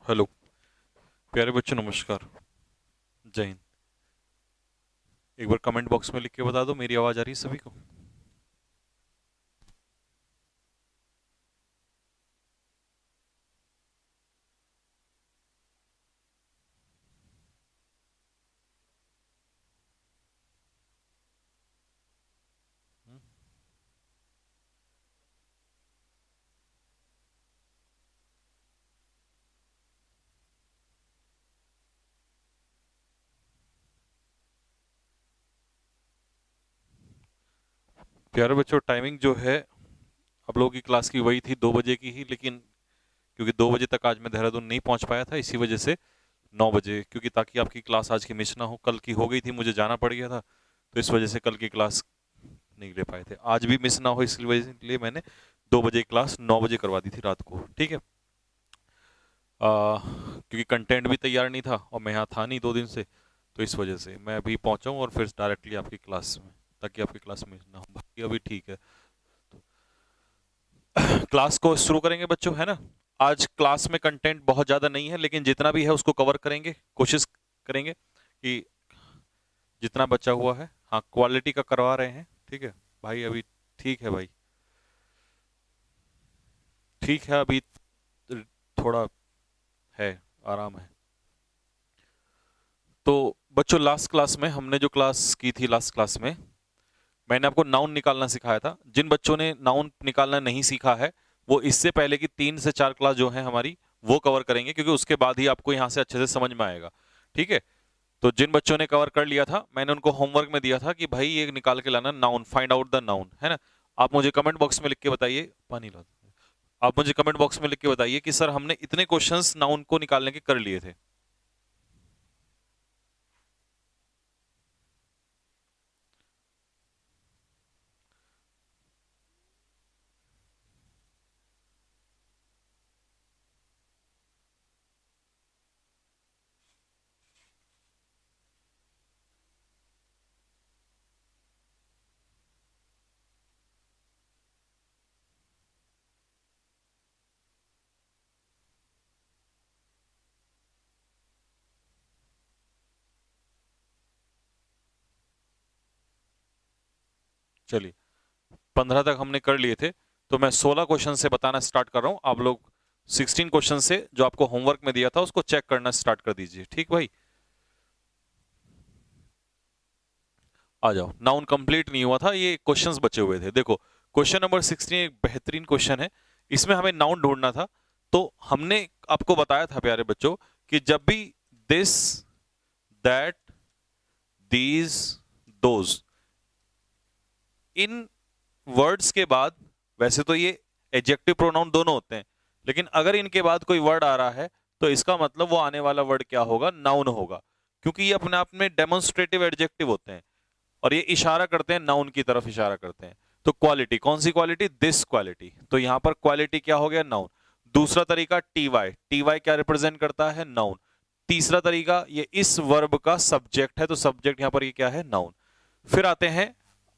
Hello प्यारे बच्चों, नमस्कार। जय हिंद। एक बार कमेंट बॉक्स में लिख के बता दो मेरी आवाज़ आ रही है सभी को। प्यारे बच्चों, टाइमिंग जो है आप लोगों की क्लास की वही थी, 2 बजे की ही, लेकिन क्योंकि 2 बजे तक आज मैं देहरादून नहीं पहुंच पाया था, इसी वजह से 9 बजे, क्योंकि ताकि आपकी क्लास आज की मिस ना हो। कल की हो गई थी, मुझे जाना पड़ गया था, तो इस वजह से कल की क्लास नहीं ले पाए थे। आज भी मिस ना हो इसलिए मैंने 2 बजे क्लास 9 बजे करवा दी थी रात को। ठीक है। क्योंकि कंटेंट भी तैयार नहीं था और मैं यहाँ था नहीं 2 दिन से, तो इस वजह से मैं अभी पहुंचा हूँ और फिर डायरेक्टली आपकी क्लास में, ताकि आपकी क्लास में ना हो। बाकी अभी ठीक है, क्लास को शुरू करेंगे बच्चों, है ना। आज क्लास में कंटेंट बहुत ज़्यादा नहीं है, लेकिन जितना भी है उसको कवर करेंगे, कोशिश करेंगे कि जितना बचा हुआ है। हाँ, क्वालिटी का करवा रहे हैं, ठीक है भाई। अभी ठीक है भाई, ठीक है अभी, थोड़ा है, आराम है। तो बच्चों, लास्ट क्लास में हमने जो क्लास की थी, लास्ट क्लास में मैंने आपको नाउन निकालना सिखाया था। जिन बच्चों ने नाउन निकालना नहीं सीखा है, वो इससे पहले की 3 से 4 क्लास जो है हमारी, वो कवर करेंगे, क्योंकि उसके बाद ही आपको यहाँ से अच्छे से समझ में आएगा। ठीक है। तो जिन बच्चों ने कवर कर लिया था, मैंने उनको होमवर्क में दिया था कि भाई ये निकाल के लाना noun, find out the noun, है ना। आप मुझे कमेंट बॉक्स में लिख के बताइए, पानी ला। आप मुझे कमेंट बॉक्स में लिख के बताइए कि सर हमने इतने क्वेश्चंस नाउन को निकालने के कर लिए थे। चलिए, 15 तक हमने कर लिए थे, तो मैं 16 क्वेश्चन से बताना स्टार्ट कर रहा हूं। आप लोग 16 क्वेश्चन से जो आपको होमवर्क में दिया था उसको चेक करना स्टार्ट कर दीजिए। ठीक भाई, आ जाओ। नाउन कंप्लीट नहीं हुआ था, ये क्वेश्चंस बचे हुए थे। देखो, क्वेश्चन नंबर 16 एक बेहतरीन क्वेश्चन है। इसमें हमें नाउन ढूंढना था। तो हमने आपको बताया था प्यारे बच्चों कि जब भी this, that, these, those, in words के बाद, वैसे तो ये एडजेक्टिव प्रोनाउन दोनों होते हैं, लेकिन अगर इनके बाद कोई वर्ड आ रहा है तो इसका मतलब वो आने वाला वर्ड क्या होगा, नाउन होगा, क्योंकि ये अपने आप में डेमोन्स्ट्रेटिव एडजेक्टिव होते हैं और ये इशारा करते हैं, नाउन की तरफ इशारा करते हैं। तो क्वालिटी, कौन सी क्वालिटी, दिस क्वालिटी, तो यहां पर क्वालिटी क्या हो गया, नाउन। दूसरा तरीका टी वाई क्या रिप्रेजेंट करता है, नाउन। तीसरा तरीका, ये इस वर्ब का सब्जेक्ट है, तो सब्जेक्ट यहां पर ये क्या है, नाउन। फिर आते हैं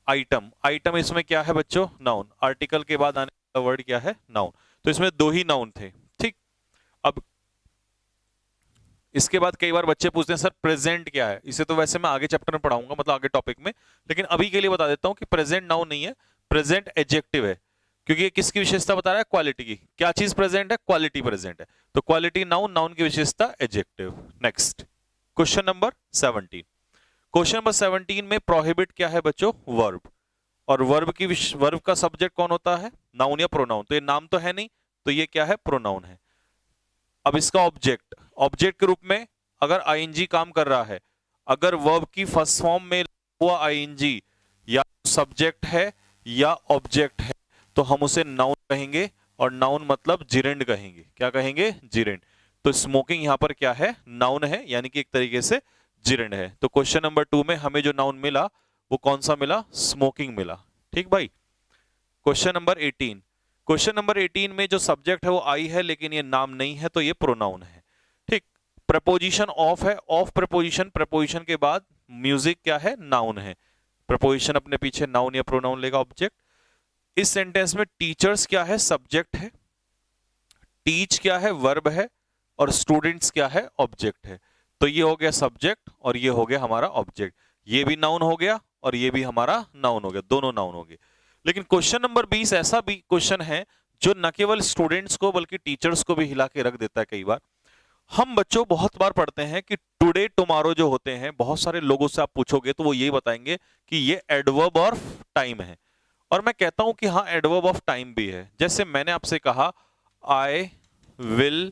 आइटम। आइटम इसमें क्या है बच्चों, नाउन। आर्टिकल के बाद आने वाला वर्ड क्या है, नाउन। तो इसमें दो ही नाउन थे। ठीक। अब इसके बाद कई बार बच्चे पूछते हैं सर प्रेजेंट क्या है। इसे तो वैसे मैं आगे चैप्टर में पढ़ाऊंगा, मतलब आगे टॉपिक में, लेकिन अभी के लिए बता देता हूं कि प्रेजेंट नाउन नहीं है, प्रेजेंट एडजेक्टिव है। क्योंकि ये किसकी विशेषता बता रहा है, क्वालिटी की। क्या चीज प्रेजेंट है, क्वालिटी प्रेजेंट है। तो क्वालिटी नाउन, नाउन की विशेषता adjective. Next, question number 17। Question number 17 में प्रोहिबिट क्या है बच्चों, वर्ब। और वर्ब का सब्जेक्ट कौन होता है, नाउन या प्रोनाउन। तो ये नाम तो है नहीं, तो ये क्या है, प्रोनाउन है। अब इसका ऑब्जेक्ट, ऑब्जेक्ट के रूप में अगर आईएनजी काम कर रहा है, अगर वर्ब की फर्स्ट फॉर्म में हुआ आईएनजी या सब्जेक्ट है या ऑब्जेक्ट है, तो हम उसे नाउन कहेंगे। और नाउन मतलब जिरेंड कहेंगे। क्या कहेंगे, जिरेंड। तो स्मोकिंग यहां पर क्या है, नाउन है, यानी कि एक तरीके से जिरेंड है। तो क्वेश्चन नंबर 2 में हमें जो नाउन मिला वो कौन सा मिला, स्मोकिंग मिला। ठीक भाई। Question number 18। क्वेश्चन नंबर 18 में जो सब्जेक्ट है वो आई है, लेकिन ये नाम नहीं है, तो ये प्रोनाउन है। ठीक। प्रपोजिशन ऑफ है, ऑफ प्रपोजिशन, प्रपोजिशन के बाद म्यूजिक क्या है, नाउन है। प्रपोजिशन अपने पीछे नाउन या प्रोनाउन लेगा, ऑब्जेक्ट। इस सेंटेंस में टीचर्स क्या है, सब्जेक्ट है। टीच क्या है, वर्ब है। और स्टूडेंट्स क्या है, ऑब्जेक्ट है। तो ये हो गया सब्जेक्ट और ये हो गया हमारा ऑब्जेक्ट, ये भी नाउन हो गया और ये भी हमारा नाउन हो गया, दोनों नाउन हो गए। लेकिन क्वेश्चन नंबर 20 ऐसा भी क्वेश्चन है जो न केवल स्टूडेंट्स को बल्कि टीचर्स को भी हिला के रख देता है। कई बार हम बच्चों बहुत बार पढ़ते हैं कि टुडे टुमारो जो होते हैं, बहुत सारे लोगों से आप पूछोगे तो वो यही बताएंगे कि ये एडवर्ब ऑफ टाइम है। और मैं कहता हूं कि हाँ एडवर्ब ऑफ टाइम भी है। जैसे मैंने आपसे कहा आई विल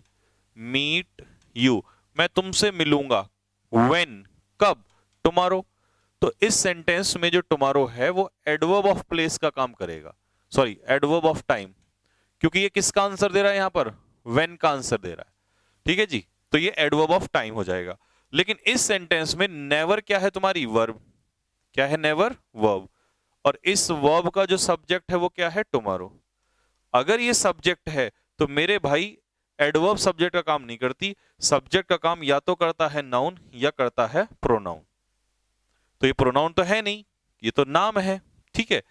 मीट यू, मैं तुमसे मिलूंगा, व्हेन, कब, टुमारो। तो इस सेंटेंस में जो टुमारो है वो एडवर्ब ऑफ प्लेस का काम करेगा, सॉरी एडवर्ब ऑफ टाइम, क्योंकि ये किसका आंसर दे रहा है यहां पर, व्हेन का आंसर दे रहा है। ठीक है जी, तो ये एडवर्ब ऑफ टाइम हो जाएगा। लेकिन इस सेंटेंस में नेवर क्या है तुम्हारी, वर्ब। क्या है, नेवर वर्ब। और इस वर्ब का जो सब्जेक्ट है वो क्या है, टुमारो। अगर ये सब्जेक्ट है तो मेरे भाई एडवर्ब सब्जेक्ट का काम नहीं करती, सब्जेक्ट का काम या तो करता है नाउन या करता है प्रोनाउन। तो ये प्रोनाउन तो है नहीं, ये तो नाम है। ठीक है,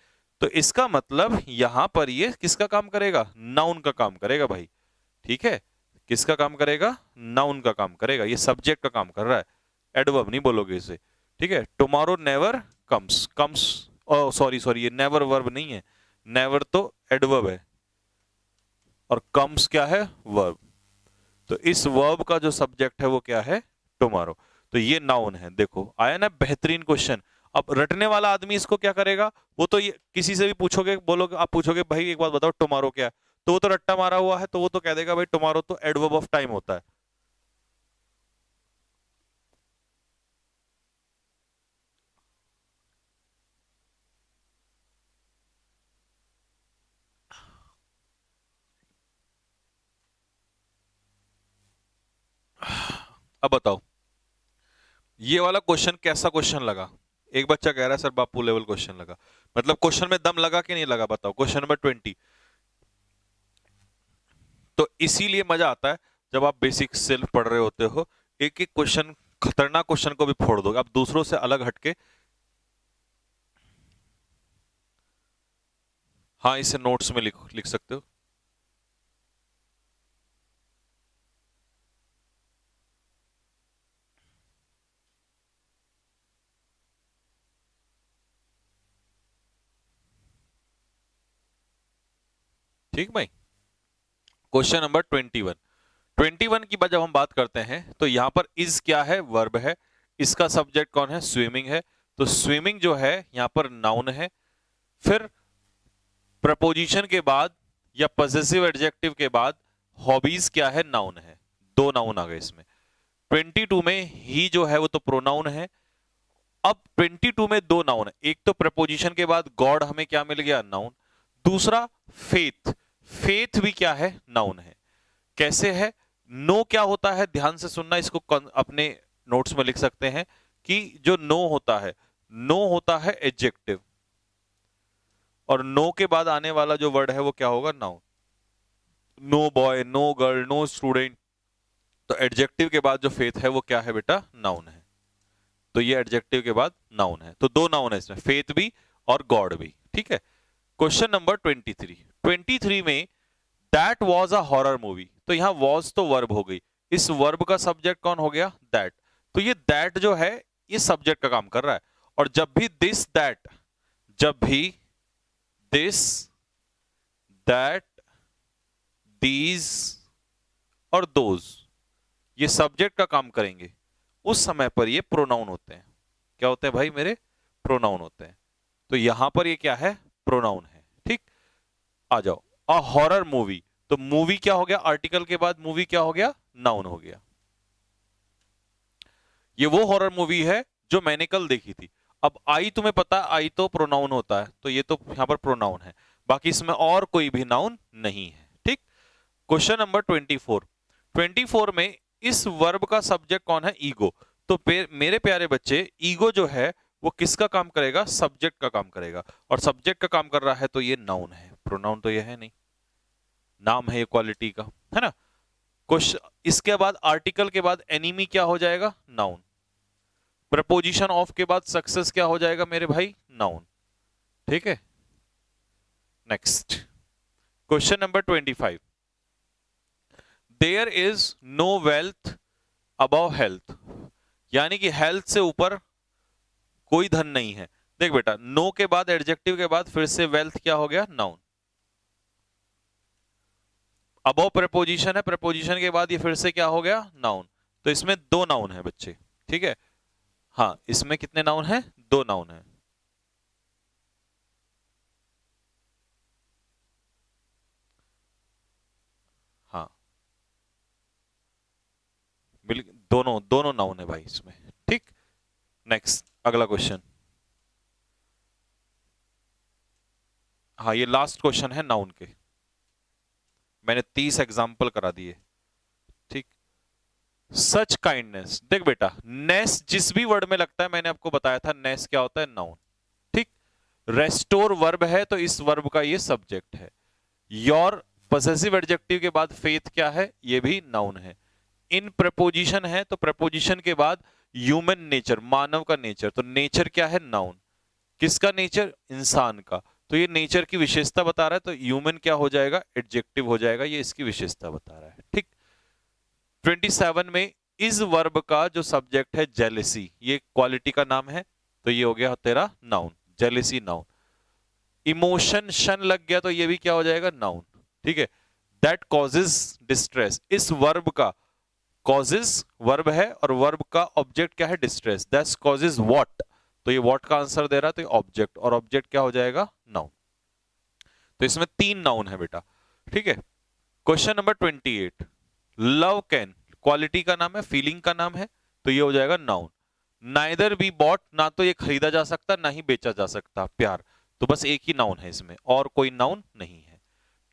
तो इसका मतलब यहां पर ये किसका काम करेगा, नाउन का काम करेगा भाई। ठीक है, किसका काम करेगा, नाउन का काम करेगा, ये सब्जेक्ट का काम कर रहा है, एडवर्ब नहीं बोलोगे इसे। ठीक है, tomorrow never comes, comes sorry sorry ये नेवर वर्ब नहीं है, नेवर तो एडवर्ब है और कम्स क्या है, वर्ब। तो इस वर्ब का जो सब्जेक्ट है वो क्या है, टुमारो। तो ये नाउन है। देखो आया ना बेहतरीन क्वेश्चन। अब रटने वाला आदमी इसको क्या करेगा, वो तो ये किसी से भी पूछोगे, बोलोगे, आप पूछोगे भाई एक बात बताओ टुमारो क्या है, तो वो तो रट्टा मारा हुआ है, तो वो तो कह देगा भाई टुमारो तो एडवर्ब ऑफ टाइम होता है। अब बताओ ये वाला क्वेश्चन कैसा क्वेश्चन लगा। एक बच्चा कह रहा है सर बापू लेवल क्वेश्चन लगा। मतलब क्वेश्चन में दम लगा कि नहीं लगा, बताओ। Question number 20। तो इसीलिए मजा आता है जब आप बेसिक से पढ़ रहे होते हो, एक एक क्वेश्चन, खतरनाक क्वेश्चन को भी फोड़ दोगे आप दूसरों से अलग हटके। हाँ इसे नोट्स में लिख लिख सकते हो। ठीक भाई, क्वेश्चन नंबर 21। 21 की जब हम बात करते हैं तो यहां पर इज क्या है, वर्ब है। इसका सब्जेक्ट कौन है, स्विमिंग है। तो स्विमिंग जो है यहां पर नाउन है। फिर प्रपोजिशन के बाद या पजेसिव एडजेक्टिव के बाद हॉबीज क्या है, नाउन है। दो नाउन आ गए इसमें। 22 में ही जो है वो तो प्रोनाउन है। अब 22 में दो नाउन है, एक तो प्रपोजिशन के बाद गॉड हमें क्या मिल गया, नाउन। दूसरा फेथ, फेथ भी क्या है, नाउन है। कैसे है, नो क्या होता है, ध्यान से सुनना, इसको अपने नोट्स में लिख सकते हैं कि जो नो होता है, नो होता है एडजेक्टिव, और नो के बाद आने वाला जो वर्ड है वो क्या होगा, noun. No boy, no girl, no student. तो एडजेक्टिव के बाद जो फेथ है वो क्या है बेटा, नाउन है। तो ये एडजेक्टिव के बाद नाउन है, तो दो नाउन है इसमें, फेथ भी और गॉड भी। ठीक है, क्वेश्चन नंबर 23। 23 में that was a horror movie. तो यहां वॉज तो वर्ब हो गई, इस वर्ब का सब्जेक्ट कौन हो गया, दैट। तो ये दैट जो है ये सब्जेक्ट का काम कर रहा है। और जब भी दिस दैट, जब भी दिस दैट दीज और दोज ये सब्जेक्ट का काम करेंगे, उस समय पर ये प्रोनाउन होते हैं। क्या होते हैं भाई मेरे, प्रोनाउन होते हैं। तो यहां पर ये क्या है, प्रोनाउन है। ठीक, आ जाओ। अ हॉरर मूवी, तो मूवी क्या हो गया, आर्टिकल के बाद मूवी क्या हो गया, नाउन हो गया। ये वो हॉरर मूवी है जो मैंने कल देखी थी। अब आई तुम्हें पता, आई तो प्रोनाउन होता है, तो ये तो यहां पर प्रोनाउन है, बाकी इसमें और कोई भी नाउन नहीं है। ठीक, क्वेश्चन नंबर 24। 24 में इस वर्ब का सब्जेक्ट कौन है, ईगो। तो मेरे प्यारे बच्चे, ईगो जो है वो किसका काम करेगा, सब्जेक्ट का काम करेगा। और सब्जेक्ट का काम कर रहा है तो ये नाउन है, प्रोनाउन तो ये है नहीं, नाम है ये क्वालिटी का, है ना। क्वेश्चन इसके बाद आर्टिकल के बाद एनिमी क्या हो जाएगा, नाउन। प्रपोजिशन ऑफ के बाद सक्सेस क्या हो जाएगा मेरे भाई, नाउन। ठीक है, next question number 25। There is no wealth above health, यानी कि हेल्थ से ऊपर कोई धन नहीं है। देख बेटा, नो के बाद एडजेक्टिव के बाद फिर से वेल्थ क्या हो गया, नाउन। अबव प्रेपोजिशन है, प्रेपोजिशन के बाद ये फिर से क्या हो गया, नाउन। तो इसमें दो नाउन है बच्चे, ठीक है। हाँ, इसमें कितने नाउन है, दो नाउन है। हाँ, दोनों दोनों नाउन है भाई इसमें, ठीक। नेक्स्ट, अगला क्वेश्चन। हाँ, ये लास्ट क्वेश्चन है नाउन के, मैंने 30 एग्जाम्पल करा दिए, ठीक। सच काइंडनेस, देख बेटा, नेस जिस भी वर्ड में लगता है, मैंने आपको बताया था नेस क्या होता है, नाउन, ठीक। रेस्टोर वर्ब है, तो इस वर्ब का ये सब्जेक्ट है। योर पॉसेसिव एडजेक्टिव के बाद फेथ क्या है, ये भी नाउन है। इन प्रपोजिशन है, तो प्रपोजिशन के बाद ह्यूमन नेचर, मानव का नेचर, तो नेचर क्या है, नाउन। किसका नेचर, इंसान का, तो ये नेचर की विशेषता बता रहा है, तो ह्यूमन क्या हो जाएगा, एडजेक्टिव हो जाएगा, ये इसकी विशेषता बता रहा है, ठीक। 27 में इस वर्ब का जो सब्जेक्ट है जेलेसी, ये क्वालिटी का नाम है, तो ये हो गया तेरा नाउन, जेलेसी नाउन। इमोशन शन लग गया, तो ये भी क्या हो जाएगा, नाउन, ठीक है। दैट कॉजेज डिस्ट्रेस, इस वर्ब का कॉजेज वर्ब है और वर्ब का ऑब्जेक्ट क्या है, डिस्ट्रेस। दैट कॉजेज व्हाट, तो ये व्हाट का आंसर दे रहा है, तो ये ऑब्जेक्ट, और ऑब्जेक्ट क्या हो जाएगा, नाउन। तो इसमें तीन नाउन है बेटा, ठीक है। Question number 28, love can, quality का नाम है, फीलिंग का नाम है, तो ये हो जाएगा नाउन। नाइदर बी बॉट, ना तो ये खरीदा जा सकता ना ही बेचा जा सकता, प्यार, तो बस एक ही नाउन है इसमें, और कोई नाउन नहीं है।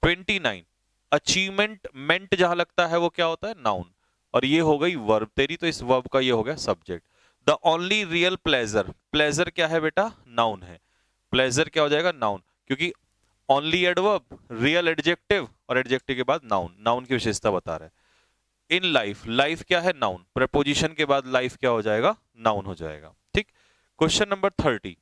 29, अचीवमेंट, मेंट जहां लगता है वो क्या होता है, नाउन, और ये हो गई वर्ब तेरी, तो इस वर्ब का ये हो गया subject. The only real pleasure, pleasure क्या है बेटा, नाउन है, प्लेजर क्या हो जाएगा, नाउन, क्योंकि ओनली एडवर्ब, रियल एडजेक्टिव, और एडजेक्टिव के बाद नाउन, नाउन की विशेषता बता रहा है। इन लाइफ, लाइफ क्या है, नाउन, प्रपोजिशन के बाद लाइफ क्या हो जाएगा, नाउन हो जाएगा, ठीक। Question number 30,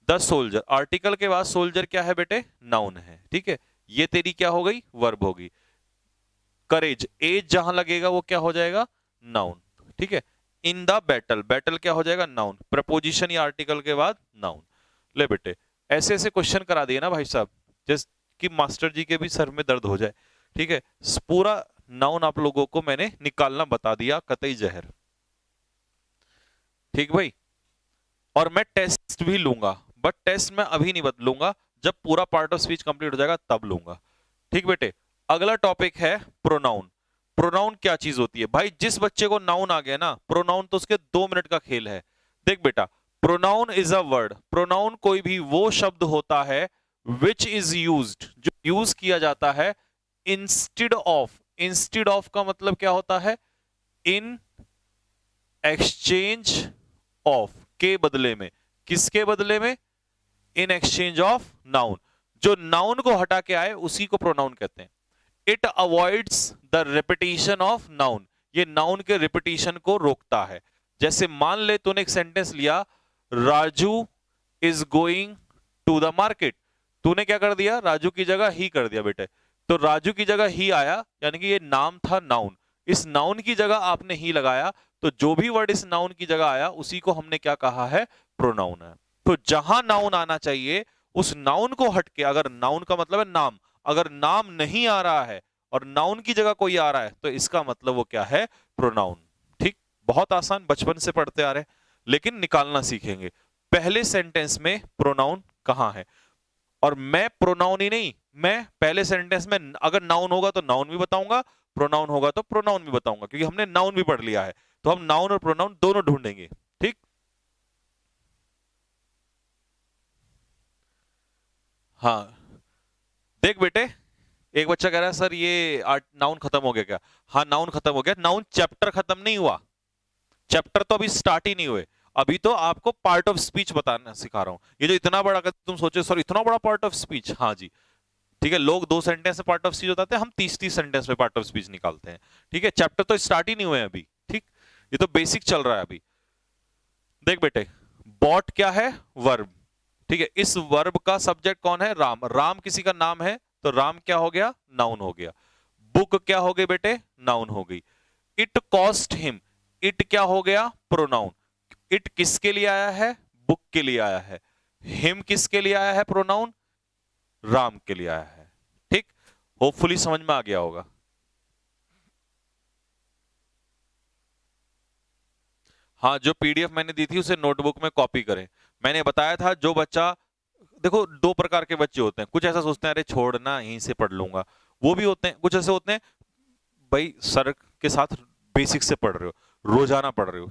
the soldier, article के बाद सोल्जर क्या है बेटे, नाउन है, ठीक है। ये तेरी क्या हो गई, वर्ब होगी। करेज, एज जहां लगेगा वो क्या हो जाएगा, नाउन, ठीक है। इन द बैटल, बैटल क्या हो जाएगा, नाउन, प्रपोजिशन या आर्टिकल के बाद नाउन। ले बेटे, ऐसे ऐसे क्वेश्चन करा दिए ना भाई साहब, जैसे कि मास्टर जी के भी सर में दर्द हो जाए, ठीक है। पूरा नाउन आप लोगों को मैंने निकालना बता दिया, कतई जहर, ठीक भाई। और मैं टेस्ट भी लूंगा, बट टेस्ट मैं अभी नहीं बदलूंगा, जब पूरा पार्ट ऑफ स्पीच कंप्लीट हो जाएगा तब लूंगा, ठीक बेटे। अगला टॉपिक है प्रोनाउन। प्रोनाउन क्या चीज होती है भाई, जिस बच्चे को नाउन आ गया ना, प्रोनाउन तो उसके 2 मिनट का खेल है। देख बेटा, pronoun is a word, pronoun कोई भी वो शब्द होता है विच इज यूज्ड, जो यूज किया जाता है इंस्टेड ऑफ, इंस्टेड ऑफ का मतलब क्या होता है, इन एक्सचेंज ऑफ, के बदले में, किसके बदले में, इन एक्सचेंज ऑफ नाउन, जो नाउन को हटा के आए उसी को प्रोनाउन कहते हैं। It avoids the repetition of noun, ये नाउन के रिपीटिशन को रोकता है। जैसे मान ले तूने एक सेंटेंस लिया, Raju is going to the market, तूने क्या कर दिया, राजू की जगह ही कर दिया बेटे, तो राजू की जगह ही आया, यानी कि ये नाम था नाउन, इस नाउन की जगह आपने ही लगाया, तो जो भी वर्ड इस नाउन की जगह आया उसी को हमने क्या कहा है, प्रोनाउन है। तो जहां नाउन आना चाहिए उस नाउन को हटके, अगर नाउन का मतलब है नाम, अगर नाम नहीं आ रहा है और नाउन की जगह कोई आ रहा है, तो इसका मतलब वो क्या है, प्रोनाउन, ठीक। बहुत आसान, बचपन से पढ़ते आ रहे हैं, लेकिन निकालना सीखेंगे। पहले सेंटेंस में प्रोनाउन कहां है, और मैं प्रोनाउन ही नहीं, मैं पहले सेंटेंस में अगर नाउन होगा तो नाउन भी बताऊंगा, प्रोनाउन होगा तो प्रोनाउन भी बताऊंगा, क्योंकि हमने नाउन भी पढ़ लिया है, तो हम नाउन और प्रोनाउन दोनों ढूंढेंगे, ठीक। हाँ, देख बेटे, एक बच्चा कह रहा है सर ये नाउन खत्म हो गया क्या, हाँ नाउन खत्म हो गया, नाउन चैप्टर खत्म नहीं हुआ, चैप्टर तो अभी स्टार्ट ही नहीं हुए, अभी तो आपको पार्ट ऑफ स्पीच बताना सिखा रहा हूं। ये जो इतना बड़ा, अगर तुम सोचे सर इतना बड़ा पार्ट ऑफ स्पीच, हाँ जी, ठीक है, लोग 2 सेंटेंस में पार्ट ऑफ स्पीच बताते हैं, हम 30-30 सेंटेंस में पार्ट ऑफ स्पीच निकालते हैं, ठीक है। चैप्टर तो स्टार्ट ही नहीं हुए अभी, ठीक, ये तो बेसिक चल रहा है अभी। देख बेटे, बॉट क्या है, वर्ब, ठीक है, इस वर्ब का सब्जेक्ट कौन है, राम, राम किसी का नाम है, तो राम क्या हो गया, नाउन हो गया। बुक क्या हो गई बेटे, नाउन हो गई। इट कॉस्ट हिम, इट क्या हो गया, प्रोनाउन। इट किसके लिए आया है, बुक के लिए आया है। हिम किसके लिए आया है, प्रोनाउन, राम के लिए आया है। ठीक, होपफुली समझ में आ गया होगा। हाँ, जो पीडीएफ मैंने दी थी उसे नोटबुक में कॉपी करें। मैंने बताया था जो बच्चा, देखो दो प्रकार के बच्चे होते हैं, कुछ ऐसा सोचते हैं अरे छोड़ना यहीं से पढ़ लूंगा, वो भी होते हैं। कुछ ऐसे होते हैं भाई सर के साथ बेसिक से पढ़ रहे हो, रोजाना पढ़ रहे हो,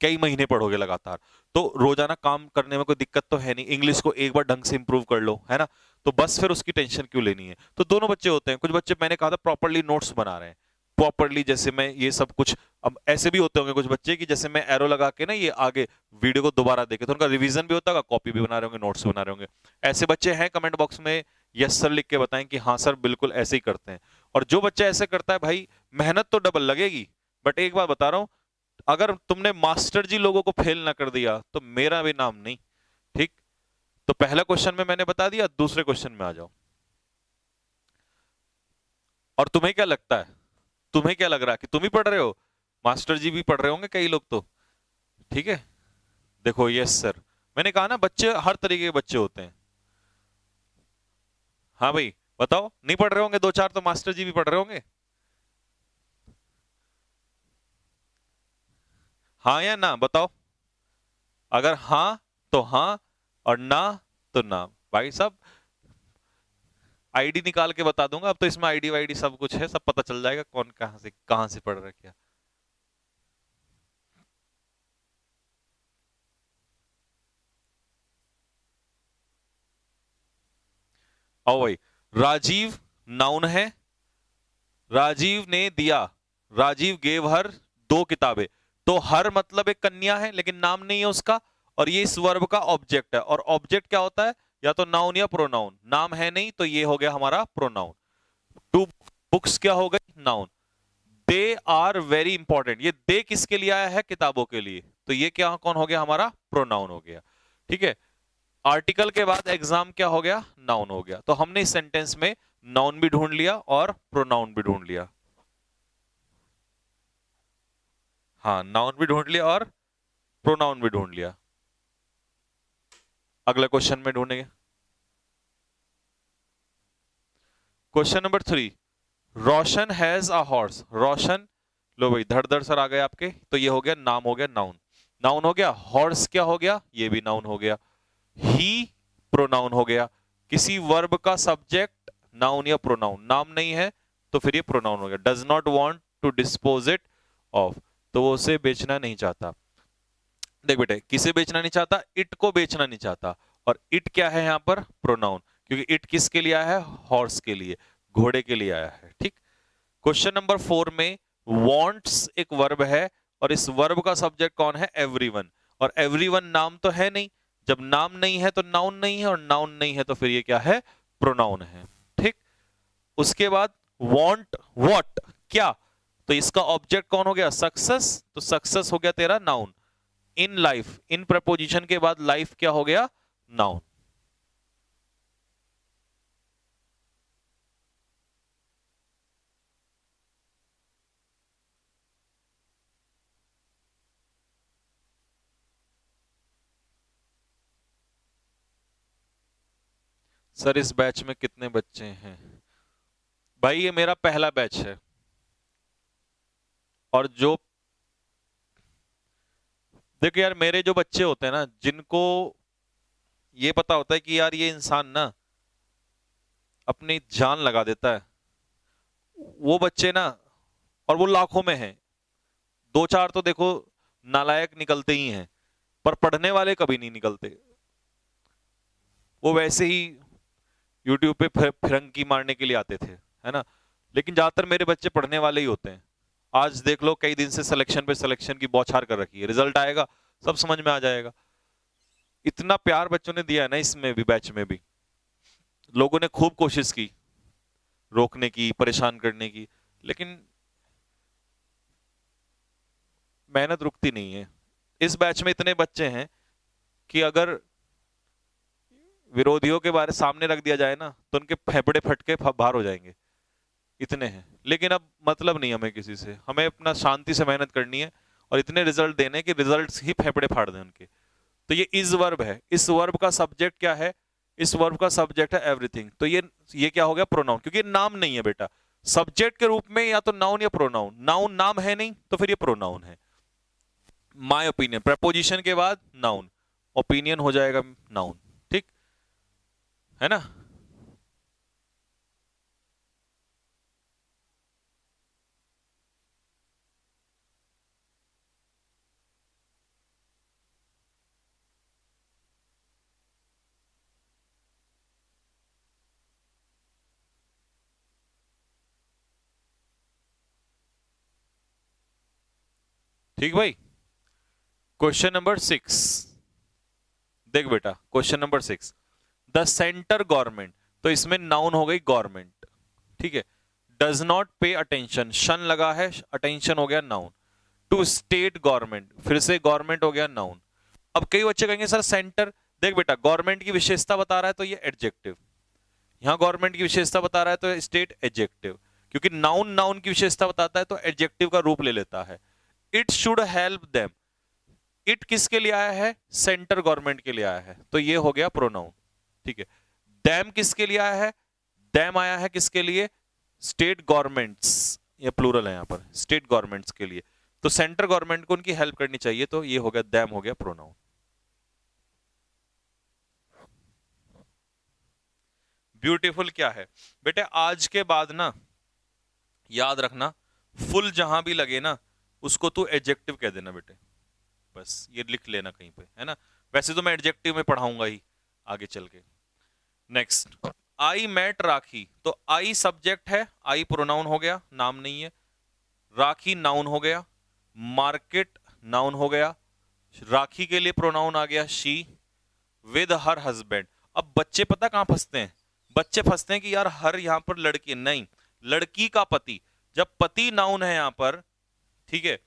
कई महीने पढ़ोगे लगातार, तो रोजाना काम करने में कोई दिक्कत तो है नहीं, इंग्लिश को एक बार ढंग से इंप्रूव कर लो, है ना, तो बस फिर उसकी टेंशन क्यों लेनी है। तो दोनों बच्चे होते हैं। कुछ बच्चे मैंने कहा था प्रॉपरली नोट्स बना रहे हैं, प्रॉपरली, जैसे मैं ये सब कुछ, अब ऐसे भी होते होंगे कुछ बच्चे कि जैसे मैं एरो लगा के ना ये आगे वीडियो को दोबारा देखे, तो उनका रिवीजन भी होता होगा, कॉपी भी बना रहे होंगे, नोट्स भी बना रहे होंगे। ऐसे बच्चे हैं, कमेंट बॉक्स में यस सर लिख के बताएं कि हाँ सर बिल्कुल ऐसे ही करते हैं। और जो बच्चा ऐसे करता है भाई, मेहनत तो डबल लगेगी, बट एक बात बता रहा हूं, अगर तुमने मास्टर जी लोगों को फेल ना कर दिया तो मेरा भी नाम नहीं। ठीक, तो पहला क्वेश्चन में मैंने बता दिया, दूसरे क्वेश्चन में आ जाओ। और तुम्हें क्या लगता है, तुम्हें क्या लग रहा है कि तुम ही पढ़ रहे हो, मास्टर जी भी पढ़ रहे होंगे कई लोग तो। ठीक है, देखो यस सर, मैंने कहा ना बच्चे हर तरीके के बच्चे होते हैं। हाँ भाई बताओ, नहीं पढ़ रहे होंगे दो चार तो मास्टर जी भी पढ़ रहे होंगे। हाँ या ना बताओ, अगर हाँ तो हाँ, और ना तो ना। भाई साहब आईडी निकाल के बता दूंगा, अब तो इसमें आईडी वाईडी सब कुछ है, सब पता चल जाएगा कौन कहां से पढ़ रहा है क्या। आओ भाई, राजीव नाउन है, राजीव ने दिया, राजीव गेव हर दो किताबें, तो हर मतलब एक कन्या है लेकिन नाम नहीं है उसका, और ये इस वर्ब का ऑब्जेक्ट है। और ऑब्जेक्ट क्या होता है, या तो नाउन या प्रोनाउन, नाम है नहीं तो ये हो गया हमारा प्रोनाउन। टू बुक्स क्या हो गई, noun. They are very important, ये दे किसके लिए आया है, किताबों के लिए, तो ये क्या कौन हो गया हमारा, प्रोनाउन हो गया। ठीक है, आर्टिकल के बाद एग्जाम क्या हो गया, नाउन हो गया। तो हमने इस सेंटेंस में नाउन भी ढूंढ लिया और प्रोनाउन भी ढूंढ लिया। हाँ, नाउन भी ढूंढ लिया और प्रोनाउन भी ढूंढ लिया। अगला क्वेश्चन में ढूंढेंगे, question number 3। Roshan has a horse, Roshan, लो भाई धड़ धड़ सर आ गए आपके, तो ये हो गया नाम, हो गया नाउन, नाउन हो गया। हॉर्स क्या हो गया, ये भी नाउन हो गया। ही प्रोनाउन हो गया। किसी वर्ब का सब्जेक्ट नाउन या प्रोनाउन, नाम नहीं है तो फिर ये प्रोनाउन हो गया। Does not want to dispose it off, तो वो उसे बेचना नहीं चाहता। देख बेटे, किसे बेचना नहीं चाहता, इट को बेचना नहीं चाहता। और इट क्या है यहां पर, प्रोनाउन, क्योंकि इट किसके लिए आया है, हॉर्स के लिए, घोड़े के लिए आया है। ठीक, क्वेश्चन नंबर 4 में वॉन्ट्स एक वर्ब है, और इस वर्ब का सब्जेक्ट कौन है, एवरीवन। और एवरीवन नाम तो है नहीं, जब नाम नहीं है तो नाउन नहीं है, और नाउन नहीं है तो फिर ये क्या है, प्रोनाउन है। ठीक, उसके बाद वॉन्ट व्हाट, क्या, तो इसका ऑब्जेक्ट कौन हो गया, सक्सेस, तो सक्सेस हो गया तेरा noun. In life, in preposition के बाद लाइफ क्या हो गया, नाउन। सर इस बैच में कितने बच्चे हैं, भाई ये मेरा पहला बैच है, और जो, देखो यार मेरे जो बच्चे होते हैं ना, जिनको ये पता होता है कि यार ये इंसान ना अपनी जान लगा देता है, वो बच्चे ना, और वो लाखों में हैं, दो चार तो देखो नालायक निकलते ही हैं, पर पढ़ने वाले कभी नहीं निकलते। वो वैसे ही यूट्यूब पे फिरंगी मारने के लिए आते थे, है ना, लेकिन ज्यादातर मेरे बच्चे पढ़ने वाले ही होते हैं। आज देख लो कई दिन से सिलेक्शन पे सिलेक्शन की बौछार कर रखी है, रिजल्ट आएगा सब समझ में आ जाएगा। इतना प्यार बच्चों ने दिया है ना, इसमें भी बैच में भी लोगों ने खूब कोशिश की रोकने की, परेशान करने की, लेकिन मेहनत रुकती नहीं है। इस बैच में इतने बच्चे हैं कि अगर विरोधियों के बारे सामने रख दिया जाए ना, तो उनके फेफड़े फटके बाहर हो जाएंगे। इतने हैं, लेकिन अब मतलब नहीं हमें किसी से, हमें अपना शांति से मेहनत करनी है और इतने रिजल्ट देने कि रिजल्ट्स ही फेफड़े फाड़ दें उनके। तो ये इज वर्ब है, इस वर्ब का सब्जेक्ट क्या है, इस वर्ब का सब्जेक्ट है एवरीथिंग। तो ये क्या हो गया, प्रोनाउन, क्योंकि नाम नहीं है बेटा। सब्जेक्ट के रूप में या तो नाउन या प्रोनाउन, नाउन नाम है नहीं तो फिर ये प्रोनाउन है। माय ओपिनियन, प्रपोजिशन के बाद नाउन, ओपिनियन हो जाएगा नाउन, ठीक है ना। ठीक भाई। क्वेश्चन नंबर 6, देख बेटा question number 6, the centre government, तो इसमें नाउन हो गई गवर्नमेंट, ठीक है। डज नॉट पे अटेंशन, शन लगा है, अटेंशन हो गया नाउन। टू स्टेट गवर्नमेंट, फिर से गवर्नमेंट हो गया नाउन। अब कई बच्चे कहेंगे सर सेंटर, देख बेटा गवर्नमेंट की विशेषता बता रहा है तो ये एडजेक्टिव, यहां गवर्नमेंट की विशेषता बता रहा है तो स्टेट एडजेक्टिव, क्योंकि नाउन नाउन की विशेषता बताता है तो एडजेक्टिव का रूप ले लेता है। It should help them, it किसके लिए आया है, सेंटर गवर्नमेंट के लिए आया है, तो ये हो गया प्रोनाउन, ठीक है। डैम किसके लिए आया है, डैम आया है किसके लिए, स्टेट गवर्नमेंट्स, ये प्लूरल है यहां पर, स्टेट गवर्नमेंट्स के लिए, तो सेंटर गवर्नमेंट को उनकी हेल्प करनी चाहिए, तो ये हो गया डैम हो गया प्रोनाउन। ब्यूटीफुल क्या है बेटे, आज के बाद ना याद रखना, फुल जहां भी लगे ना उसको तू एडजेक्टिव कह देना बेटे, बस ये लिख लेना कहीं पे, है ना। वैसे तो मैं एडजेक्टिव में पढ़ाऊंगा ही आगे चल के। नेक्स्ट, आई मेट राखी, तो आई सब्जेक्ट है, आई प्रोनाउन हो गया, नाम नहीं है। राखी नाउन हो गया, मार्केट नाउन हो गया, राखी के लिए प्रोनाउन आ गया शी, विद हर हस्बैंड। अब बच्चे पता कहां फंसते हैं, बच्चे फंसते हैं कि यार हर यहां पर लड़की नहीं, लड़की का पति, जब पति नाउन है यहां पर, ठीक है,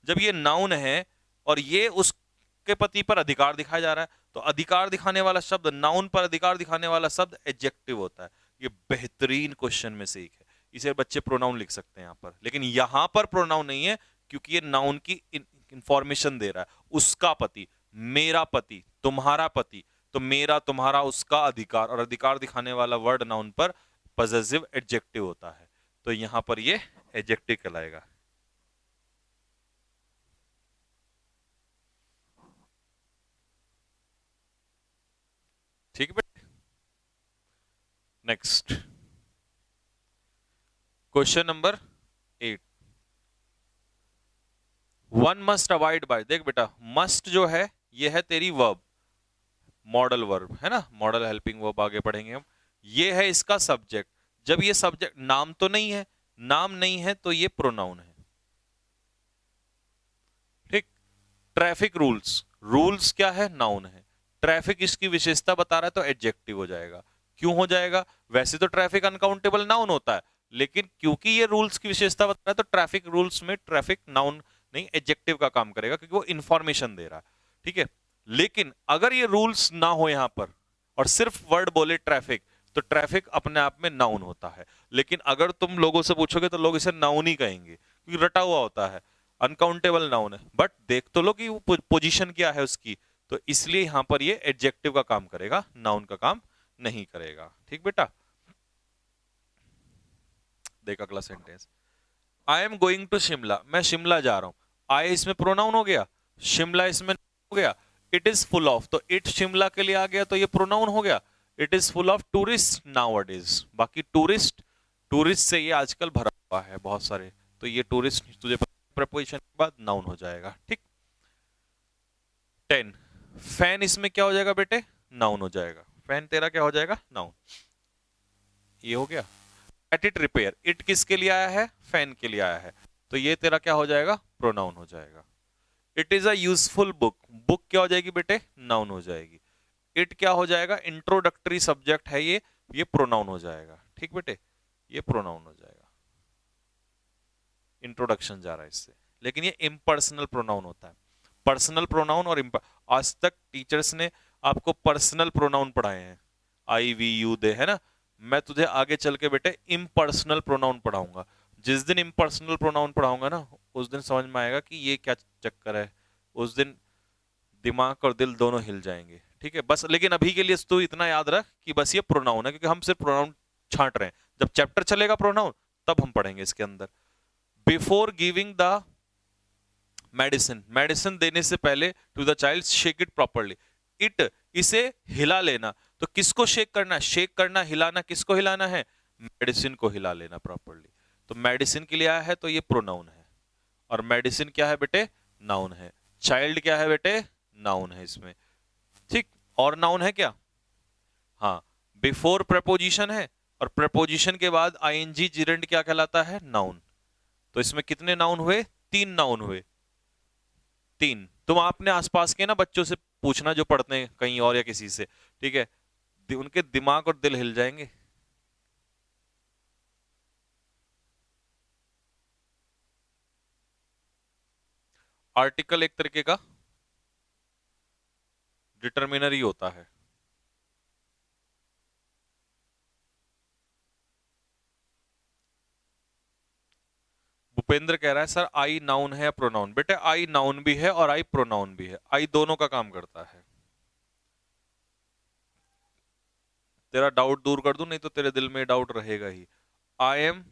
जब ये नाउन है और ये उसके पति पर अधिकार दिखाया जा रहा है, तो अधिकार दिखाने वाला शब्द, नाउन पर अधिकार दिखाने वाला शब्द एडजेक्टिव होता है। ये बेहतरीन क्वेश्चन में से एक है, इसे बच्चे प्रोनाउन लिख सकते हैं यहां पर, लेकिन यहां पर प्रोनाउन नहीं है क्योंकि ये नाउन की इंफॉर्मेशन दे रहा है। उसका पति, मेरा पति, तुम्हारा पति, तो मेरा तुम्हारा उसका अधिकार, और अधिकार दिखाने वाला वर्ड नाउन पर पॉसेसिव एडजेक्टिव होता है, तो यहां पर ये एडजेक्टिव कहलाएगा। ठीक है। Next question number 8, one must avoid by, देख बेटा मस्ट जो है ये है तेरी वर्ब, मॉडल वर्ब है ना, मॉडल हेल्पिंग वर्ब आगे पढ़ेंगे हम। ये है इसका सब्जेक्ट, जब ये सब्जेक्ट नाम तो नहीं है, नाम नहीं है तो ये प्रोनाउन है, ठीक। ट्रैफिक रूल्स, रूल्स क्या है, नाउन है। ट्रैफिक इसकी विशेषता बता रहा है तो एडजेक्टिव हो जाएगा। क्यों हो जाएगा, वैसे तो ट्रैफिक अनकाउंटेबल नाउन होता है, लेकिन क्योंकि ये रूल्स की विशेषता बता रहा है तो ट्रैफिक रूल्स में ट्रैफिक नाउन नहीं एडजेक्टिव का काम करेगा, क्योंकि वो इंफॉर्मेशन दे रहा है, ठीक है। लेकिन अगर ये रूल्स ना हो यहां पर और सिर्फ वर्ड बोले ट्रैफिक, तो ट्रैफिक अपने आप में नाउन होता है। लेकिन अगर तुम लोगों से पूछोगे तो लोग इसे नाउन ही कहेंगे, क्योंकि रटा हुआ होता है, अनकाउंटेबल नाउन है, बट देख तो लो कि वो पोजीशन क्या है उसकी, तो इसलिए यहां पर ये एडजेक्टिव का काम करेगा, नाउन का काम नहीं करेगा, ठीक बेटा। देख अगला sentence, I am going to Shimla, मैं शिमला जा रहा हूं, आई इसमें प्रोनाउन हो गया, शिमला इसमें हो गया। इट इज फुल ऑफ, तो इट शिमला के लिए आ गया तो ये प्रोनाउन हो गया। It is full of tourist nowadays, बाकी टूरिस्ट, टूरिस्ट से ये आजकल भरा हुआ है बहुत सारे, तो ये टूरिस्ट तुझे प्रपोजिशन के बाद नाउन हो जाएगा, ठीक। 10, फैन इसमें क्या हो जाएगा बेटे, नाउन हो जाएगा, फैन तेरा क्या हो जाएगा, नाउन, ये हो गया। लेट इट रिपेयर, इट किसके लिए आया है, फैन के लिए आया है, तो ये तेरा क्या हो जाएगा, प्रोनाउन हो जाएगा। It is a useful book, book क्या हो जाएगी बेटे, नाउन हो जाएगी। इट क्या हो जाएगा, इंट्रोडक्टरी सब्जेक्ट है ये प्रोनाउन हो जाएगा, ठीक बेटे, ये प्रोनाउन हो जाएगा, इंट्रोडक्शन जा रहा है इससे। लेकिन ये इम्पर्सनल प्रोनाउन होता है, पर्सनल प्रोनाउन और आज तक टीचर्स ने आपको पर्सनल प्रोनाउन पढ़ाए हैं, आई वी यू दे, है ना, मैं तुझे आगे चल के बेटे इम्पर्सनल प्रोनाउन पढ़ाऊंगा। जिस दिन इम्पर्सनल प्रोनाउन पढ़ाऊंगा ना, उस दिन समझ में आएगा कि ये क्या चक्कर है। उस दिन दिमाग और दिल दोनों हिल जाएंगे, ठीक है। बस लेकिन अभी के लिए तू इतना याद रख कि बस ये प्रोनाउन है, क्योंकि हम सिर्फ प्रोनाउन छांट रहे हैं। जब चैप्टर चलेगा प्रोनाउन, तब हम पढ़ेंगे इसके अंदर। Before giving the medicine, medicine देने से पहले to the child shake it properly. It, इसे हिला लेना। तो किसको शेक करना? शेक करना, हिलाना, किसको हिलाना है? मेडिसिन को हिला लेना प्रॉपरली। तो मेडिसिन के लिए आया है, तो ये प्रोनाउन है। और मेडिसिन क्या है बेटे? नाउन है। चाइल्ड क्या है बेटे? नाउन है इसमें, ठीक। और नाउन है क्या? हाँ, बिफोर प्रपोजिशन है, और प्रपोजिशन के बाद आईएनजी जिरेंड क्या कहलाता है? नाउन। तो इसमें कितने नाउन हुए? 3 नाउन हुए। 3। तुम अपने आसपास के ना बच्चों से पूछना जो पढ़ते हैं कहीं और या किसी से, ठीक है, उनके दिमाग और दिल हिल जाएंगे। आर्टिकल एक तरीके का डिटर्मिनर ही होता है। भूपेंद्र कह रहा है सर आई नाउन है या प्रोनाउन? बेटे आई नाउन भी है और आई प्रोनाउन भी है। आई दोनों का काम करता है। तेरा डाउट दूर कर दूं, नहीं तो तेरे दिल में डाउट रहेगा ही। आई एम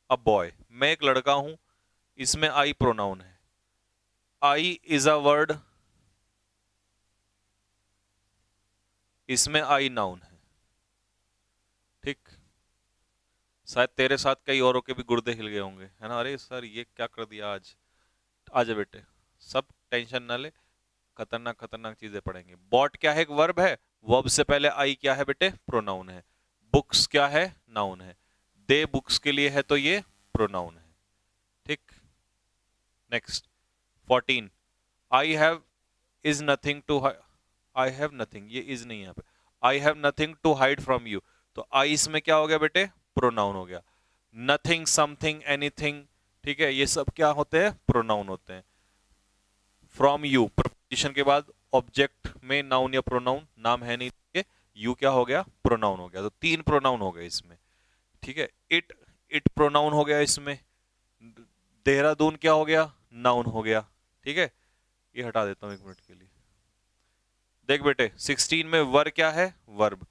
अ बॉय, मैं एक लड़का हूं, इसमें आई प्रोनाउन है। आई इज अ वर्ड, इसमें आई नाउन है, ठीक। शायद तेरे साथ कई औरों के भी गुर्दे हिल गए होंगे, है ना? अरे सर ये क्या कर दिया आज। आजा बेटे, सब टेंशन ना ले, खतरनाक खतरनाक चीजें पढ़ेंगे। बॉट क्या है? एक वर्ब है। वर्ब से पहले आई क्या है बेटे? प्रोनाउन है। बुक्स क्या है? नाउन है। दे बुक्स के लिए है, तो ये प्रोनाउन है, ठीक। Next 14, I have is nothing to, I have nothing, ये इज नहीं है यहाँ पे। I have nothing to hide from you, तो आई इसमें क्या हो गया बेटे? प्रोनाउन हो गया। नथिंग, समथिंग, एनीथिंग, ठीक है, ये सब क्या होते हैं? प्रोनाउन होते हैं। फ्रॉम यू, प्रपोजिशन के बाद ऑब्जेक्ट में नाउन या प्रोनाउन, नाम है नहीं, यू क्या हो गया? प्रोनाउन हो गया। तो 3 प्रोनाउन हो गए इसमें, ठीक है। इट, इट प्रोनाउन हो गया इसमें। देहरादून क्या हो गया? नाउन हो गया, ठीक है। ये हटा देता हूं 1 मिनट के लिए। देख बेटे 16 में वर क्या है? वर्ब।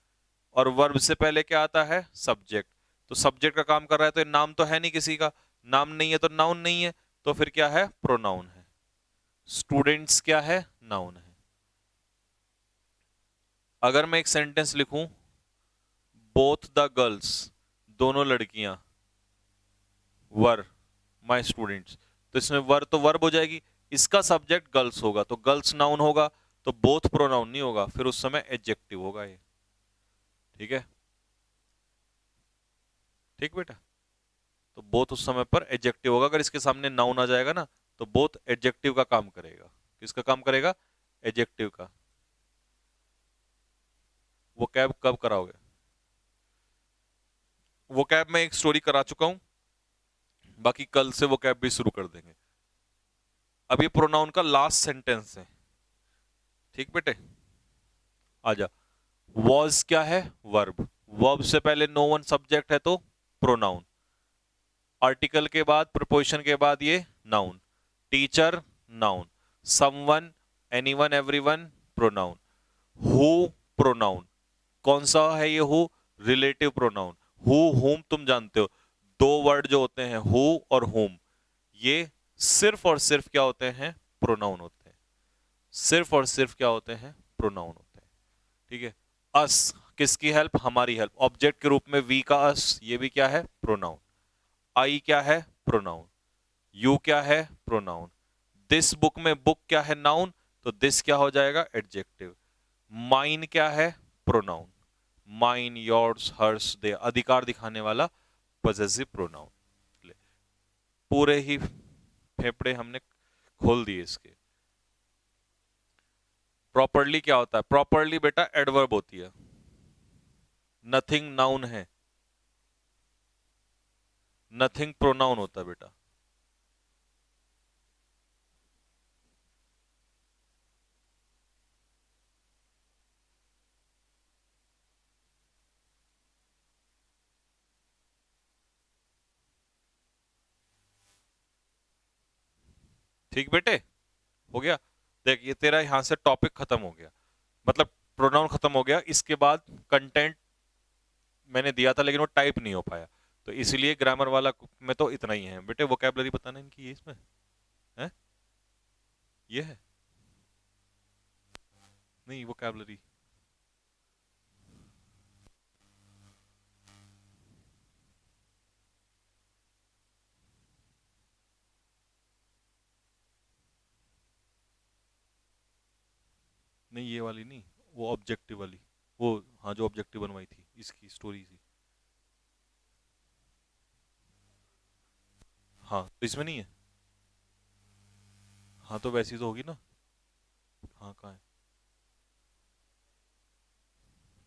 और वर्ब से पहले क्या आता है? सब्जेक्ट। तो सब्जेक्ट का काम कर रहा है, तो ये नाम तो है नहीं किसी का, नाम नहीं है तो नाउन नहीं है, तो फिर क्या है? प्रोनाउन है। स्टूडेंट्स क्या है? नाउन है। अगर मैं एक सेंटेंस लिखूं, बोथ द गर्ल्स, दोनों लड़कियां, वर माय स्टूडेंट्स, तो इसमें वर तो वर्ब हो जाएगी, इसका सब्जेक्ट गर्ल्स होगा, तो गर्ल्स नाउन होगा, तो बोथ प्रोनाउन नहीं होगा, फिर उस समय एडजेक्टिव होगा ये, ठीक है। ठीक बेटा, तो बोथ उस समय पर एडजेक्टिव होगा। अगर इसके सामने नाउन आ जाएगा ना, तो बोथ एडजेक्टिव का काम करेगा। किसका काम करेगा? एडजेक्टिव का। वो कैब कब कराओगे? वो कैब में एक स्टोरी करा चुका हूं, बाकी कल से वो कैब भी शुरू कर देंगे। अब ये प्रोनाउन का लास्ट सेंटेंस है, ठीक बेटे। आजा, वॉज क्या है? वर्ब। वर्ब से पहले नो वन सब्जेक्ट है, तो प्रोनाउन। आर्टिकल के बाद, प्रीपोजिशन के बाद ये noun. Teacher noun. Someone, anyone, everyone pronoun. Who pronoun. कौन सा है ये हु? Relative pronoun. हु हुम तुम जानते हो, दो वर्ड जो होते हैं हु और हुम, ये सिर्फ और सिर्फ क्या होते हैं? प्रोनाउन होते हैं। सिर्फ और सिर्फ क्या होते हैं? प्रोनाउन होते हैं, ठीक है। अस, किसकी हेल्प? हमारी हेल्प। ऑब्जेक्ट के रूप में वी का अस, ये भी क्या है? प्रोनाउन। आई क्या है? प्रोनाउन। यू क्या है? प्रोनाउन। दिस बुक में बुक क्या है? नाउन, तो दिस क्या हो जाएगा? एडजेक्टिव। माइन क्या है? प्रोनाउन। माइन, योर्स, हर्स, दे, अधिकार दिखाने वाला पॉसेसिव प्रोनाउन। पूरे ही फेफड़े हमने खोल दिए इसके। प्रॉपरली क्या होता है? प्रॉपरली बेटा एडवर्ब होती है। नथिंग नाउन है, नथिंग प्रोनाउन होता है बेटा। ठीक बेटे, हो गया। देख ये तेरा यहां से टॉपिक खत्म हो गया, मतलब प्रोनाउन खत्म हो गया। इसके बाद कंटेंट मैंने दिया था लेकिन वो टाइप नहीं हो पाया, तो इसलिए ग्रामर वाला में तो इतना ही है बेटे। वोकैबलरी बताना इनकी ये इसमें है, ये है नहीं वोकैबलरी। नहीं ये वाली नहीं, वो ऑब्जेक्टिव वाली, वो हाँ जो ऑब्जेक्टिव बनवाई थी इसकी स्टोरी थी। हाँ तो इसमें नहीं है। हाँ तो वैसी तो होगी ना। हाँ कहाँ है,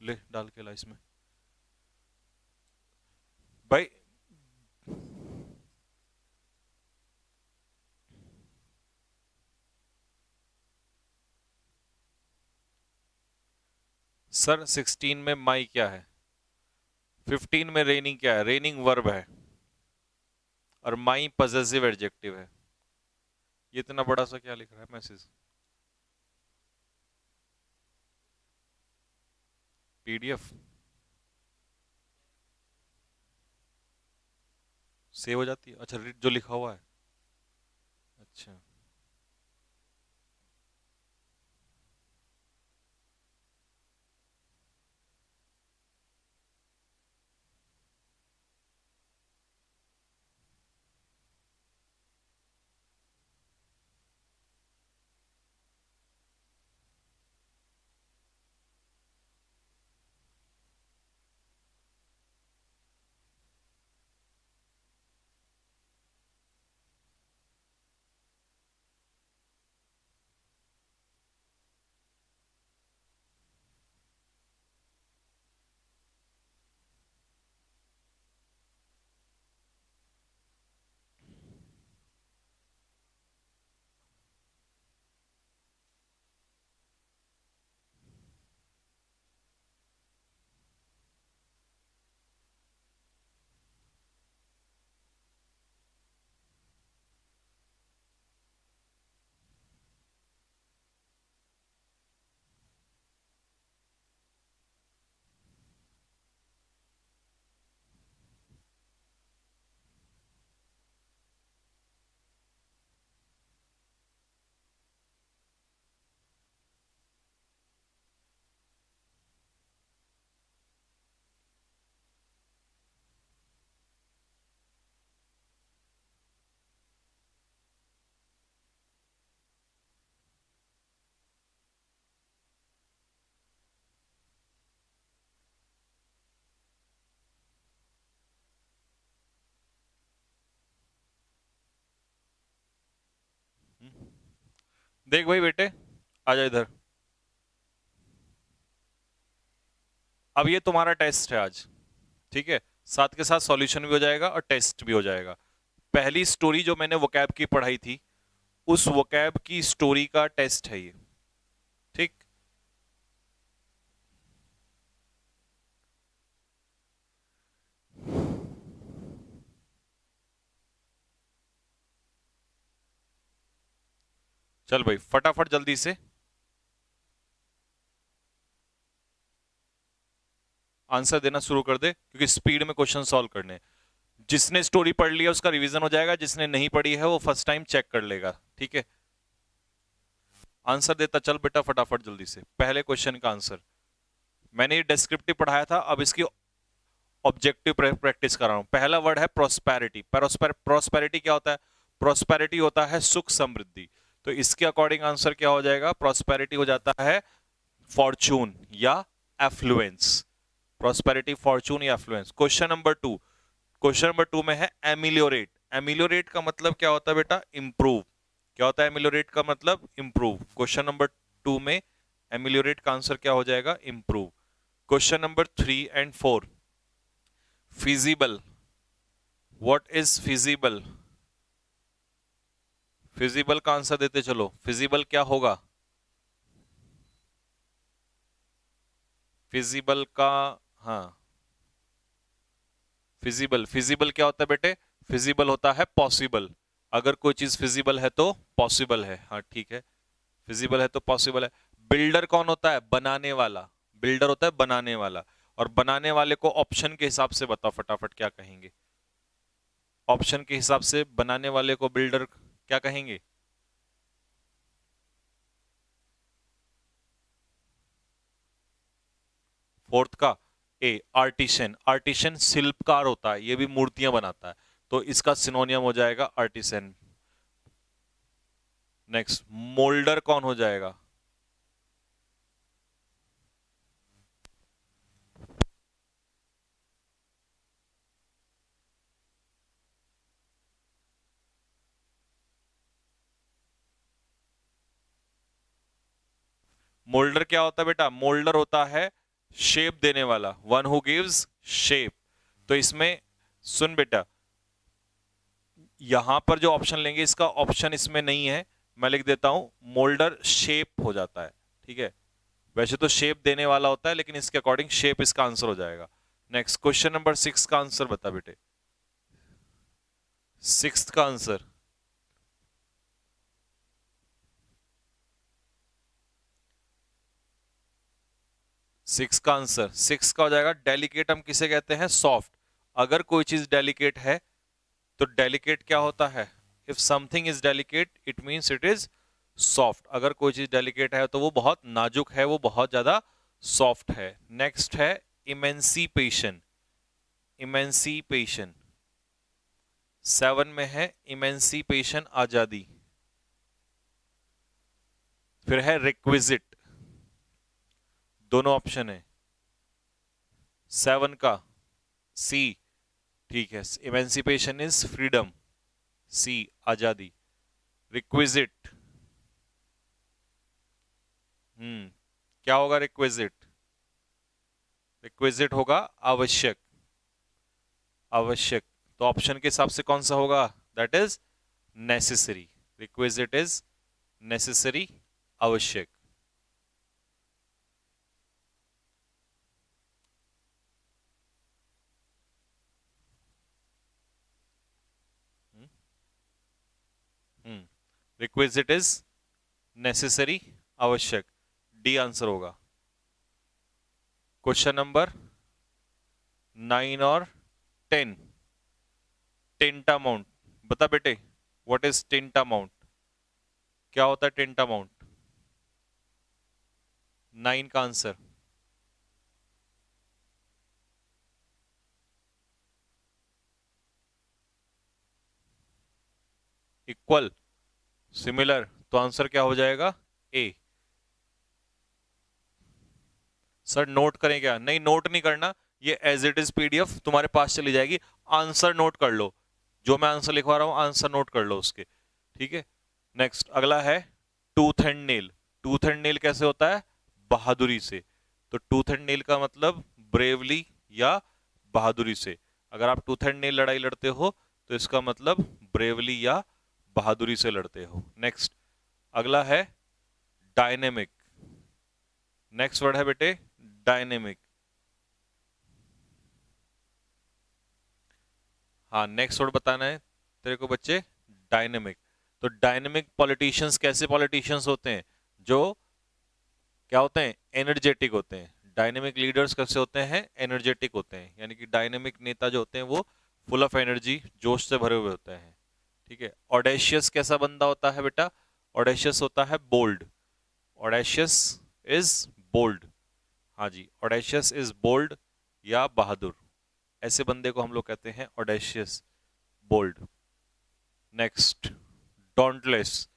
ले डाल के ला इसमें भाई। सर 16 में माई क्या है, 15 में रेनिंग क्या है, रेनिंग वर्ब है, और माई पजेसिव एडजेक्टिव है। ये इतना बड़ा सा क्या लिख रहा है मैसेज, पीडीएफ सेव हो जाती है। अच्छा रीड जो लिखा हुआ है, अच्छा। देख भाई बेटे, आ जा इधर। अब ये तुम्हारा टेस्ट है आज, ठीक है, साथ के साथ सॉल्यूशन भी हो जाएगा और टेस्ट भी हो जाएगा। पहली स्टोरी जो मैंने वोकैब की पढ़ाई थी, उस वोकैब की स्टोरी का टेस्ट है ये, ठीक। चल भाई फटाफट जल्दी से आंसर देना शुरू कर दे, क्योंकि स्पीड में क्वेश्चन सॉल्व करने हैं। जिसने स्टोरी पढ़ लिया उसका रिवीजन हो जाएगा, जिसने नहीं पढ़ी है वो फर्स्ट टाइम चेक कर लेगा, ठीक है। आंसर देता चल बेटा फटाफट जल्दी से, पहले क्वेश्चन का आंसर। मैंने ये डिस्क्रिप्टिव पढ़ाया था, अब इसकी ऑब्जेक्टिव प्रैक्टिस कर रहा हूं। पहला वर्ड है प्रोस्पेरिटी। प्रोस्पेरिटी क्या होता है, प्रोस्पेरिटी होता है सुख समृद्धि। तो इसके अकॉर्डिंग आंसर क्या हो जाएगा, प्रोस्पेरिटी हो जाता है फॉर्चून या एफ्लुएंस। प्रोस्पेरिटी, फॉर्चून या affluence. Question number two, question number two में है एमिलियोरेट। एमिलियोरेट का मतलब क्या होता है बेटा, इंप्रूव। क्या होता है एमिलियोरेट का मतलब, इंप्रूव। क्वेश्चन नंबर टू में एमिलियोरेट का आंसर क्या हो जाएगा, improve. Question number three and four, feasible. What is feasible, feasible का आंसर देते चलो। फिजिबल क्या होगा, फिजिबल का, हाँ फिजिबल, फिजिबल क्या होता है बेटे, फिजिबल होता है पॉसिबल। अगर कोई चीज फिजिबल है तो पॉसिबल है, हाँ ठीक है, फिजिबल है तो पॉसिबल है। बिल्डर कौन होता है? बनाने वाला। बिल्डर होता है बनाने वाला। और बनाने वाले को ऑप्शन के हिसाब से बताओ फटाफट क्या कहेंगे? ऑप्शन के हिसाब से बनाने वाले को बिल्डर क्या कहेंगे? फोर्थ का ए आर्टिशन। आर्टिशन शिल्पकार होता है, ये भी मूर्तियां बनाता है, तो इसका सिनोनियम हो जाएगा आर्टिसन। नेक्स्ट, मोल्डर कौन हो जाएगा? मोल्डर क्या होता है बेटा? मोल्डर होता है शेप देने वाला, वन हु गिव्स शेप। तो इसमें सुन बेटा, यहां पर जो ऑप्शन लेंगे इसका ऑप्शन इसमें नहीं है, मैं लिख देता हूं, मोल्डर शेप हो जाता है, ठीक है। वैसे तो शेप देने वाला होता है, लेकिन इसके अकॉर्डिंग शेप इसका आंसर हो जाएगा। नेक्स्ट क्वेश्चन नंबर 6 का आंसर बता बेटे। 6 का आंसर, 6 का आंसर, 6 का हो जाएगा डेलिकेट। हम किसे कहते हैं? सॉफ्ट। अगर कोई चीज डेलिकेट है तो डेलिकेट क्या होता है? If something is delicate it means it is soft. अगर कोई चीज डेलिकेट है तो वो बहुत नाजुक है, वो बहुत ज्यादा सॉफ्ट है। नेक्स्ट है इमेंसिपेशन। इमेंसिपेशन 7 में है, इमेंसिपेशन आजादी। फिर है रिक्विजिट, दोनों ऑप्शन है 7 का, सी, ठीक है। इमेंसिपेशन इज फ्रीडम, सी आजादी। रिक्विजिट, क्या होगा रिक्विजिट? रिक्विजिट होगा आवश्यक। आवश्यक, तो ऑप्शन के हिसाब से कौन सा होगा? That is necessary. Requisite is necessary, आवश्यक। रिक्विजिट इज नेसेसरी, आवश्यक, डी आंसर होगा। क्वेश्चन नंबर 9 और 10, टेंटामाउंट। बता बेटे, व्हाट इज टेंटामाउंट? क्या होता है टेंटामाउंट? 9 का आंसर, इक्वल, सिमिलर, तो आंसर क्या हो जाएगा? ए। सर नोट करें क्या? नहीं, नोट नहीं करना, ये एज इट इज पीडीएफ तुम्हारे पास चली जाएगी। आंसर नोट कर लो, जो मैं आंसर लिखवा रहा हूं आंसर नोट कर लो उसके, ठीक है। नेक्स्ट अगला है tooth and nail. Tooth and nail कैसे होता है? बहादुरी से। तो टूथ एंड नेल का मतलब ब्रेवली या बहादुरी से। अगर आप टूथ एंड नेल लड़ाई लड़ते हो तो इसका मतलब ब्रेवली या बहादुरी से लड़ते हो। नेक्स्ट अगला है डायनेमिक। नेक्स्ट वर्ड है बेटे डायनेमिक। हाँ नेक्स्ट वर्ड बताना है तेरे को बच्चे, डायनेमिक। तो डायनेमिक पॉलिटिशियंस कैसे पॉलिटिशियंस होते हैं? जो क्या होते हैं? एनर्जेटिक होते हैं। डायनेमिक लीडर्स कैसे होते हैं? एनर्जेटिक होते हैं। यानी कि डायनेमिक नेता जो होते हैं वो फुल ऑफ एनर्जी, जोश से भरे हुए होते हैं, ठीक है। ऑडेशियस कैसा बंदा होता है बेटा? ऑडेशियस होता है बोल्ड। ऑडेशियस इज बोल्ड, हाँ जी, ऑडेशियस इज बोल्ड या बहादुर। ऐसे बंदे को हम लोग कहते हैं ऑडेशियस, बोल्ड। Next dauntless.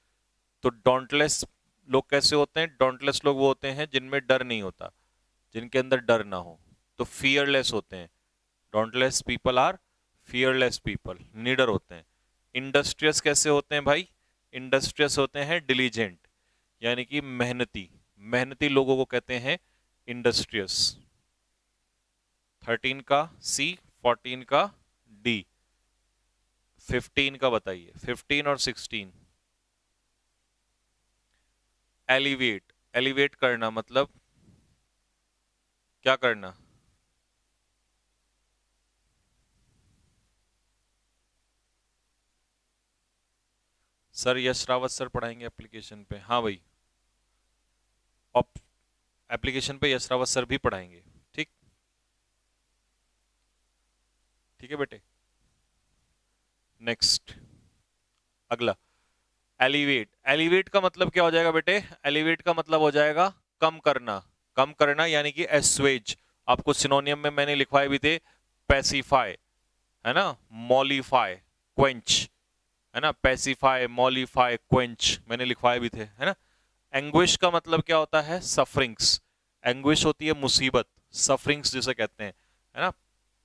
तो डॉन्टलेस लोग कैसे होते हैं? डॉन्टलेस लोग वो होते हैं जिनमें डर नहीं होता, जिनके अंदर डर ना हो, तो फियरलेस होते हैं। Dauntless people are fearless people, निडर होते हैं। इंडस्ट्रियस कैसे होते हैं भाई? इंडस्ट्रियस होते हैं डिलीजेंट, यानी कि मेहनती। मेहनती लोगों को कहते हैं इंडस्ट्रियस। 13 का सी, 14 का डी। 15 का बताइए, 15 और 16। एलिवेट, एलिवेट करना मतलब क्या करना? सर यश रावत सर पढ़ाएंगे एप्लीकेशन पे। हाँ भाई, एप्लीकेशन पे यश रावत सर भी पढ़ाएंगे। ठीक, ठीक है बेटे। नेक्स्ट, अगला, एलिवेट। एलिवेट का मतलब क्या हो जाएगा बेटे? एलिवेट का मतलब हो जाएगा कम करना। कम करना यानी कि एस्वेज। आपको सिनोनियम में मैंने लिखवाए भी थे, पैसिफाई, है ना, मॉलिफाई, क्वेंच, है ना, पैसिफाई, मॉलिफाई, क्वेंच मैंने लिखवाए भी थे, है ना। एंग्विश का मतलब क्या होता है? सफरिंग्स। एंग्विश होती है मुसीबत, सफरिंग्स जिसे कहते हैं, है ना,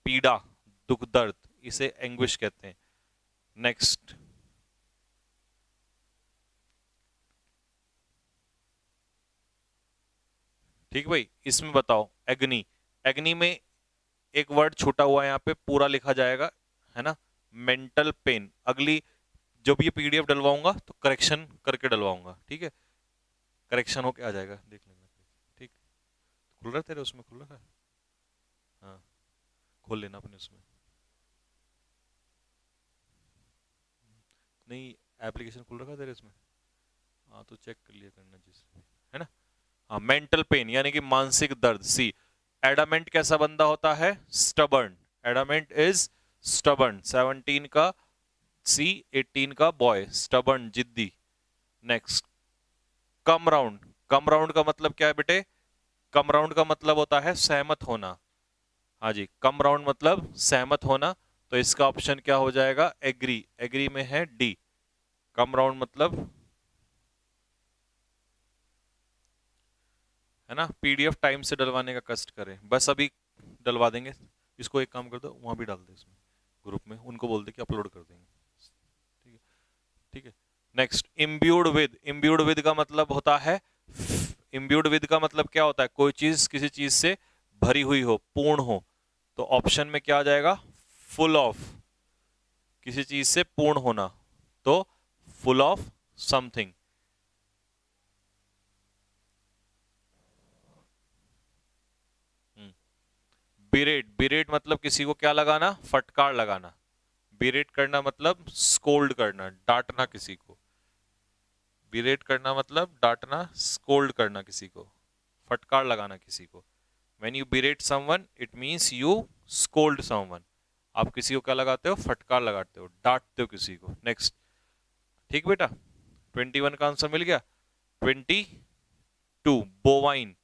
पीड़ा, दुख, दर्द, इसे एंग्विश कहते हैं। नेक्स्ट, ठीक भाई, इसमें बताओ एग्नी। एग्नी में एक वर्ड छूटा हुआ है, यहाँ पे पूरा लिखा जाएगा, है ना, मेंटल पेन। अगली जब ये पीडीएफ डलवाऊंगा तो करेक्शन करके डलवाऊंगा, ठीक है, करेक्शन होके आ जाएगा, देख लेना। ठीक, खुल रहा है तेरे उसमें? खुल रहा है? हाँ, खोल लेना अपने उसमें। नहीं, एप्लीकेशन खुल रखा है तेरे इसमें? हाँ तो चेक कर लिया करना जिस, है ना। हाँ, मेंटल पेन यानी कि मानसिक दर्द। सी, एडामेंट कैसा बंदा होता है? स्टबर्न। Adamant is stubborn. 17 का सी, 18 का बॉय, स्टबर्न, जिद्दी। Next, come round. Come round का मतलब क्या है बेटे? कम राउंड का मतलब होता है सहमत होना। हाँ जी, कम राउंड मतलब सहमत होना। तो इसका ऑप्शन क्या हो जाएगा? एग्री। एग्री में है डी, कम राउंड मतलब, है ना। पीडीएफ टाइम से डलवाने का कष्ट करें, बस अभी डलवा देंगे। इसको एक काम कर दो, वहां भी डाल दे इसमें ग्रुप में, उनको बोल दे कि अपलोड कर देंगे। ठीक है, ठीक है। Next, imbued with. Imbued with का मतलब होता है, इम्ब्यूड विद का मतलब क्या होता है? कोई चीज किसी चीज से भरी हुई हो, पूर्ण हो। तो ऑप्शन में क्या आ जाएगा? Full of. किसी चीज से पूर्ण होना, तो फुल ऑफ समथिंग। बिरेट। बिरेट मतलब किसी को क्या लगाना? फटकार लगाना। बिरेट करना मतलब स्कोल्ड करना, डांटना किसी को। बिरेट करना मतलब डांटना, स्कोल्ड करना किसी को, फटकार लगाना किसी को। When you berate someone, it means you scold someone. आप किसी को क्या लगाते हो? फटकार लगाते हो, डांटते हो किसी को। नेक्स्ट, ठीक बेटा, 21 का आंसर मिल गया। 22, बोवाइन।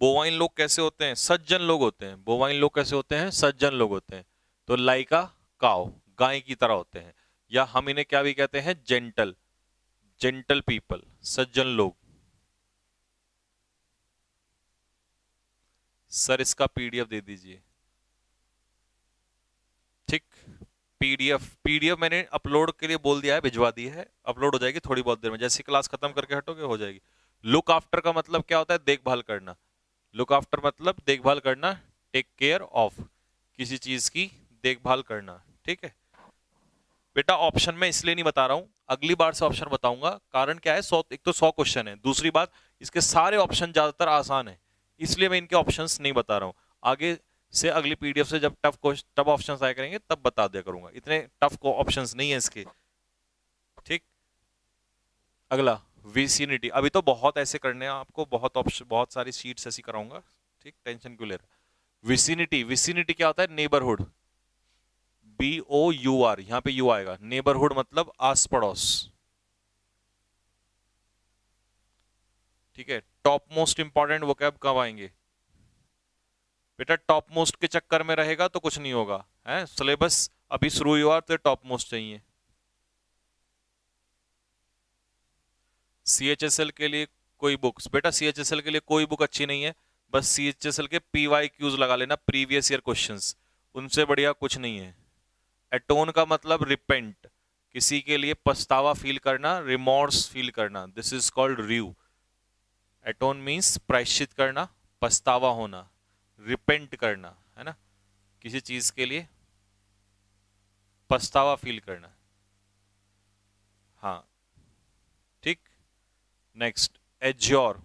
बोवाइन लोग कैसे होते हैं? सज्जन लोग होते हैं। बोवाइन लोग कैसे होते हैं? सज्जन लोग होते हैं। तो लाइका काउ, गाय की तरह होते हैं। या हम इन्हें क्या भी कहते हैं? जेंटल, जेंटल पीपल, सज्जन लोग। सर इसका पीडीएफ दे दीजिए। ठीक, पीडीएफ, पीडीएफ मैंने अपलोड के लिए बोल दिया है, भिजवा दी है, अपलोड हो जाएगी थोड़ी बहुत देर में, जैसे क्लास खत्म करके हटोगे हो जाएगी। लुक आफ्टर का मतलब क्या होता है? देखभाल करना। लुक आफ्टर मतलब देखभाल करना, टेक केयर ऑफ, किसी चीज की देखभाल करना। ठीक है बेटा, ऑप्शन में इसलिए नहीं बता रहा हूं, अगली बार से ऑप्शन बताऊंगा। कारण क्या है? 100, एक तो 100 क्वेश्चन है, दूसरी बात इसके सारे ऑप्शन ज्यादातर आसान है, इसलिए मैं इनके ऑप्शंस नहीं बता रहा हूं। आगे से अगली पीडीएफ से जब टफ ऑप्शंस आया करेंगे तब बता दिया करूंगा, इतने टफ को ऑप्शंस नहीं है इसके। ठीक, अगला, विसिनिटी। अभी तो बहुत ऐसे करने हैं आपको, बहुत ऑप्शन, बहुत सारी शीट्स ऐसी कराऊंगा। ठीक, टेंशन क्यों ले रहा? विसिनिटी। विसिनिटी क्या होता है? नेबरहुड। BOUR, यहां पे यू आएगा। नेबरहुड मतलब आस पड़ोस। ठीक है, टॉप मोस्ट इंपॉर्टेंट वोकैब कब आएंगे बेटा? टॉप मोस्ट के चक्कर में रहेगा तो कुछ नहीं होगा, है सिलेबस अभी शुरू हुआ तो टॉप मोस्ट चाहिए। CHSL के लिए कोई बुक्स बेटा? CHSL के लिए कोई बुक अच्छी नहीं है, बस CHSL के PYQs लगा लेना, प्रीवियस ईयर क्वेश्चंस, उनसे बढ़िया कुछ नहीं है। एटोन का मतलब रिपेंट, किसी के लिए पछतावा फील करना, रिमोर्स फील करना, दिस इज कॉल्ड र्यू। एटोन मीन्स प्रायश्चित करना, पछतावा होना, रिपेंट करना, है ना, किसी चीज के लिए पछतावा फील करना। हाँ, ठीक। Next, azure.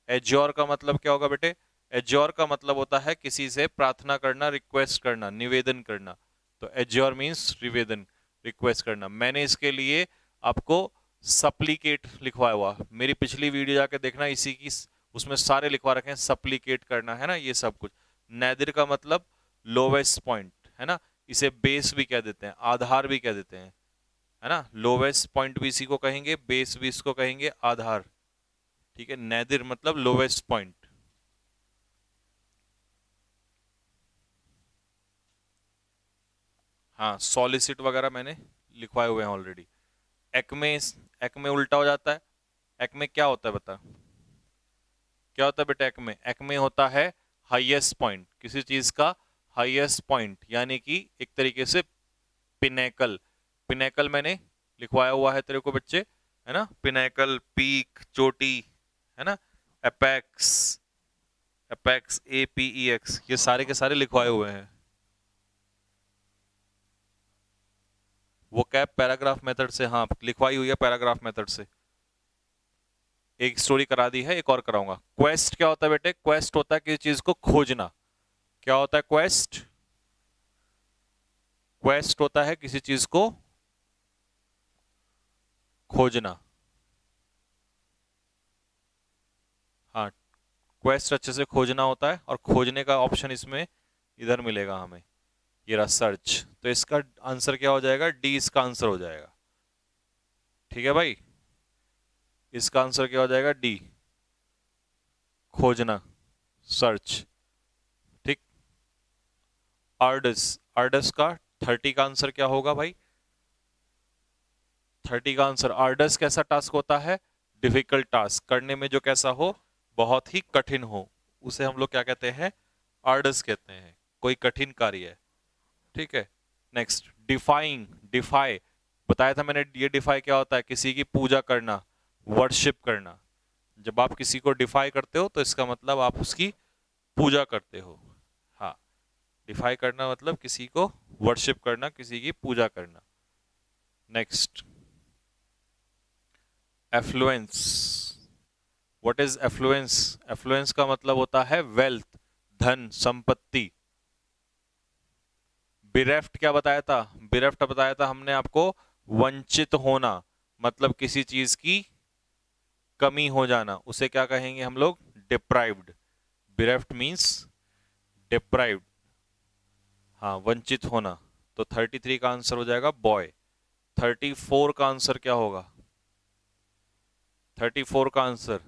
एज्योर का मतलब क्या होगा बेटे? एज्योर का मतलब होता है किसी से प्रार्थना करना, रिक्वेस्ट करना, निवेदन करना। तो एज्योर मीन्स निवेदन। रिक्वेस्ट करना। मैंने इसके लिए आपको सप्लीकेट लिखवाया हुआ, मेरी पिछली वीडियो जाके देखना, इसी की उसमें सारे लिखवा रखे हैं, सप्लीकेट करना है ना, ये सब कुछ। नैदिर का मतलब लोवेस्ट पॉइंट है ना, इसे बेस भी कह देते हैं, आधार भी कह देते हैं, है ना। लोवेस्ट पॉइंट भी इसी को कहेंगे, बेस भी इसको कहेंगे, आधार, ठीक है। नैदिर मतलब लोवेस्ट पॉइंट। हाँ, सॉलिसिट वगैरह मैंने लिखवाए हुए हैं ऑलरेडी। एक्मे, एक्मे उल्टा हो जाता है। एक्मे क्या होता है बता, क्या होता है बेटा एक्मे? एक्मे होता है हाईएस्ट पॉइंट, किसी चीज का हाईएस्ट पॉइंट, यानी कि एक तरीके से पिनेकल। पिनेकल मैंने लिखवाया हुआ है तेरे को बच्चे, है ना। पिनेकल, पीक, चोटी, है ना। एपेक्स, एपेक्स, APEX, ये सारे के सारे लिखवाए हुए हैं। वो कैप पैराग्राफ मेथड से, हाँ लिखवाई हुई है पैराग्राफ मेथड से। एक स्टोरी करा दी है, एक और कराऊंगा। क्वेस्ट क्या होता है बेटे? क्वेस्ट होता है किसी चीज को खोजना। क्या होता है क्वेस्ट? क्वेस्ट होता है किसी चीज को खोजना। हाँ, क्वेस्ट अच्छे से खोजना होता है, और खोजने का ऑप्शन इसमें इधर मिलेगा हमें, ये रहा सर्च। तो इसका आंसर क्या हो जाएगा? डी इसका आंसर हो जाएगा, ठीक है भाई। इसका आंसर क्या हो जाएगा? डी, खोजना, सर्च, ठीक। आर्डस, आर्डस का 30 का आंसर क्या होगा भाई? 30 का आंसर, आर्डस कैसा टास्क होता है? डिफिकल्ट टास्क, करने में जो कैसा हो, बहुत ही कठिन हो, उसे हम लोग क्या कहते हैं? आर्डस कहते हैं, कोई कठिन कार्य है, ठीक है। नेक्स्ट, डिफाइंग, डिफाई बताया था मैंने। ये डिफाई क्या होता है? किसी की पूजा करना, वर्शिप करना। जब आप किसी को डिफाई करते हो तो इसका मतलब आप उसकी पूजा करते हो। हाँ, डिफाई करना मतलब किसी को वर्शिप करना, किसी की पूजा करना। Next, affluence. What is affluence? Affluence का मतलब होता है वेल्थ, धन, संपत्ति। बिरेफ्ट क्या बताया था? बिरेफ्ट बताया था हमने आपको, वंचित होना, मतलब किसी चीज की कमी हो जाना, उसे क्या कहेंगे हम लोग? डिप्राइव्ड। बिरेफ्ट मींस डिप्राइव्ड, हाँ, वंचित होना। तो 33 का आंसर हो जाएगा बॉय। 34 का आंसर क्या होगा? 34 का आंसर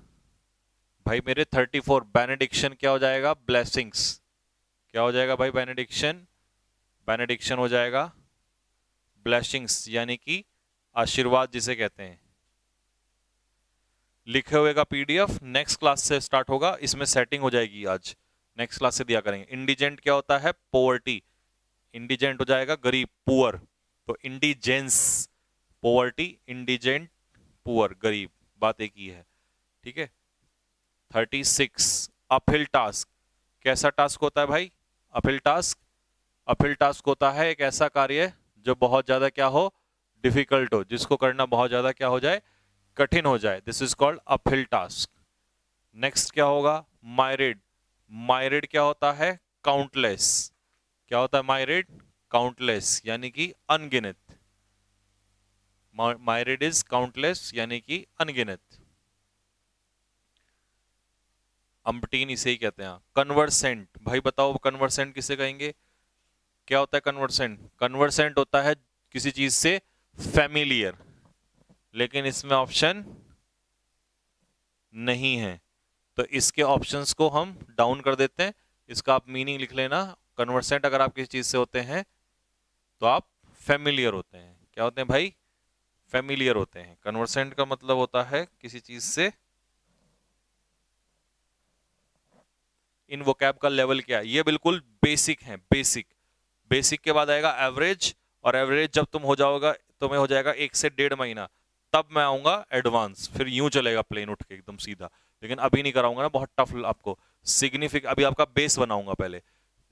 भाई मेरे 34, बेनेडिक्शन क्या हो जाएगा? ब्लेसिंग्स। क्या हो जाएगा भाई? बेनेडिक्शन, बेनेडिक्शन हो जाएगा ब्लेसिंग्स, यानी कि आशीर्वाद जिसे कहते हैं। लिखे हुए का PDF नेक्स्ट क्लास से स्टार्ट होगा, इसमें सेटिंग हो जाएगी आज, नेक्स्ट क्लास से दिया करेंगे। इंडिजेंट क्या होता है? पोवर्टी। इंडिजेंट हो जाएगा गरीब, पुअर। तो इंडिजेंस, पोवर्टी, इंडिजेंट, पुअर, गरीब, बात एक ही है, ठीक है। 36, अपहिल टास्क। कैसा टास्क होता है भाई? अपहिल टास्क, अपहिल टास्क होता है एक ऐसा कार्य जो बहुत ज्यादा क्या हो? डिफिकल्ट हो, जिसको करना बहुत ज्यादा क्या हो जाए? कठिन हो जाए। This is called uphill task. Next क्या होगा? माइरिड। माइरिड क्या होता है? काउंटलेस। क्या होता है माइरिड? काउंटलेस, यानी कि अनगिनत। माइरिड इज काउंटलेस, यानी कि अनगिनत। अम्पटीन इसे ही कहते हैं। कन्वर्सेंट, भाई बताओ कन्वर्सेंट किसे कहेंगे? क्या होता है कन्वर्सेंट? कन्वर्सेंट होता है किसी चीज से फैमिलियर, लेकिन इसमें ऑप्शन नहीं है, तो इसके ऑप्शंस को हम डाउन कर देते हैं। इसका आप मीनिंग लिख लेना, कन्वर्सेंट अगर आप किसी चीज से होते हैं तो आप फेमिलियर होते हैं। क्या होते हैं भाई? फेमिलियर होते हैं। कन्वर्सेंट का मतलब होता है किसी चीज से। इन वोकैब का लेवल क्या है? ये बिल्कुल बेसिक है, बेसिक। बेसिक के बाद आएगा एवरेज, और एवरेज जब तुम हो जाओगा, तुम्हें हो जाएगा 1 से 1.5 महीना, तब मैं आऊंगा एडवांस। फिर यूं चलेगा प्लेन उठ के एकदम सीधा, लेकिन अभी नहीं कराऊंगा ना, बहुत टफ आपको। सिग्निफिक अभी आपका बेस बनाऊंगा पहले।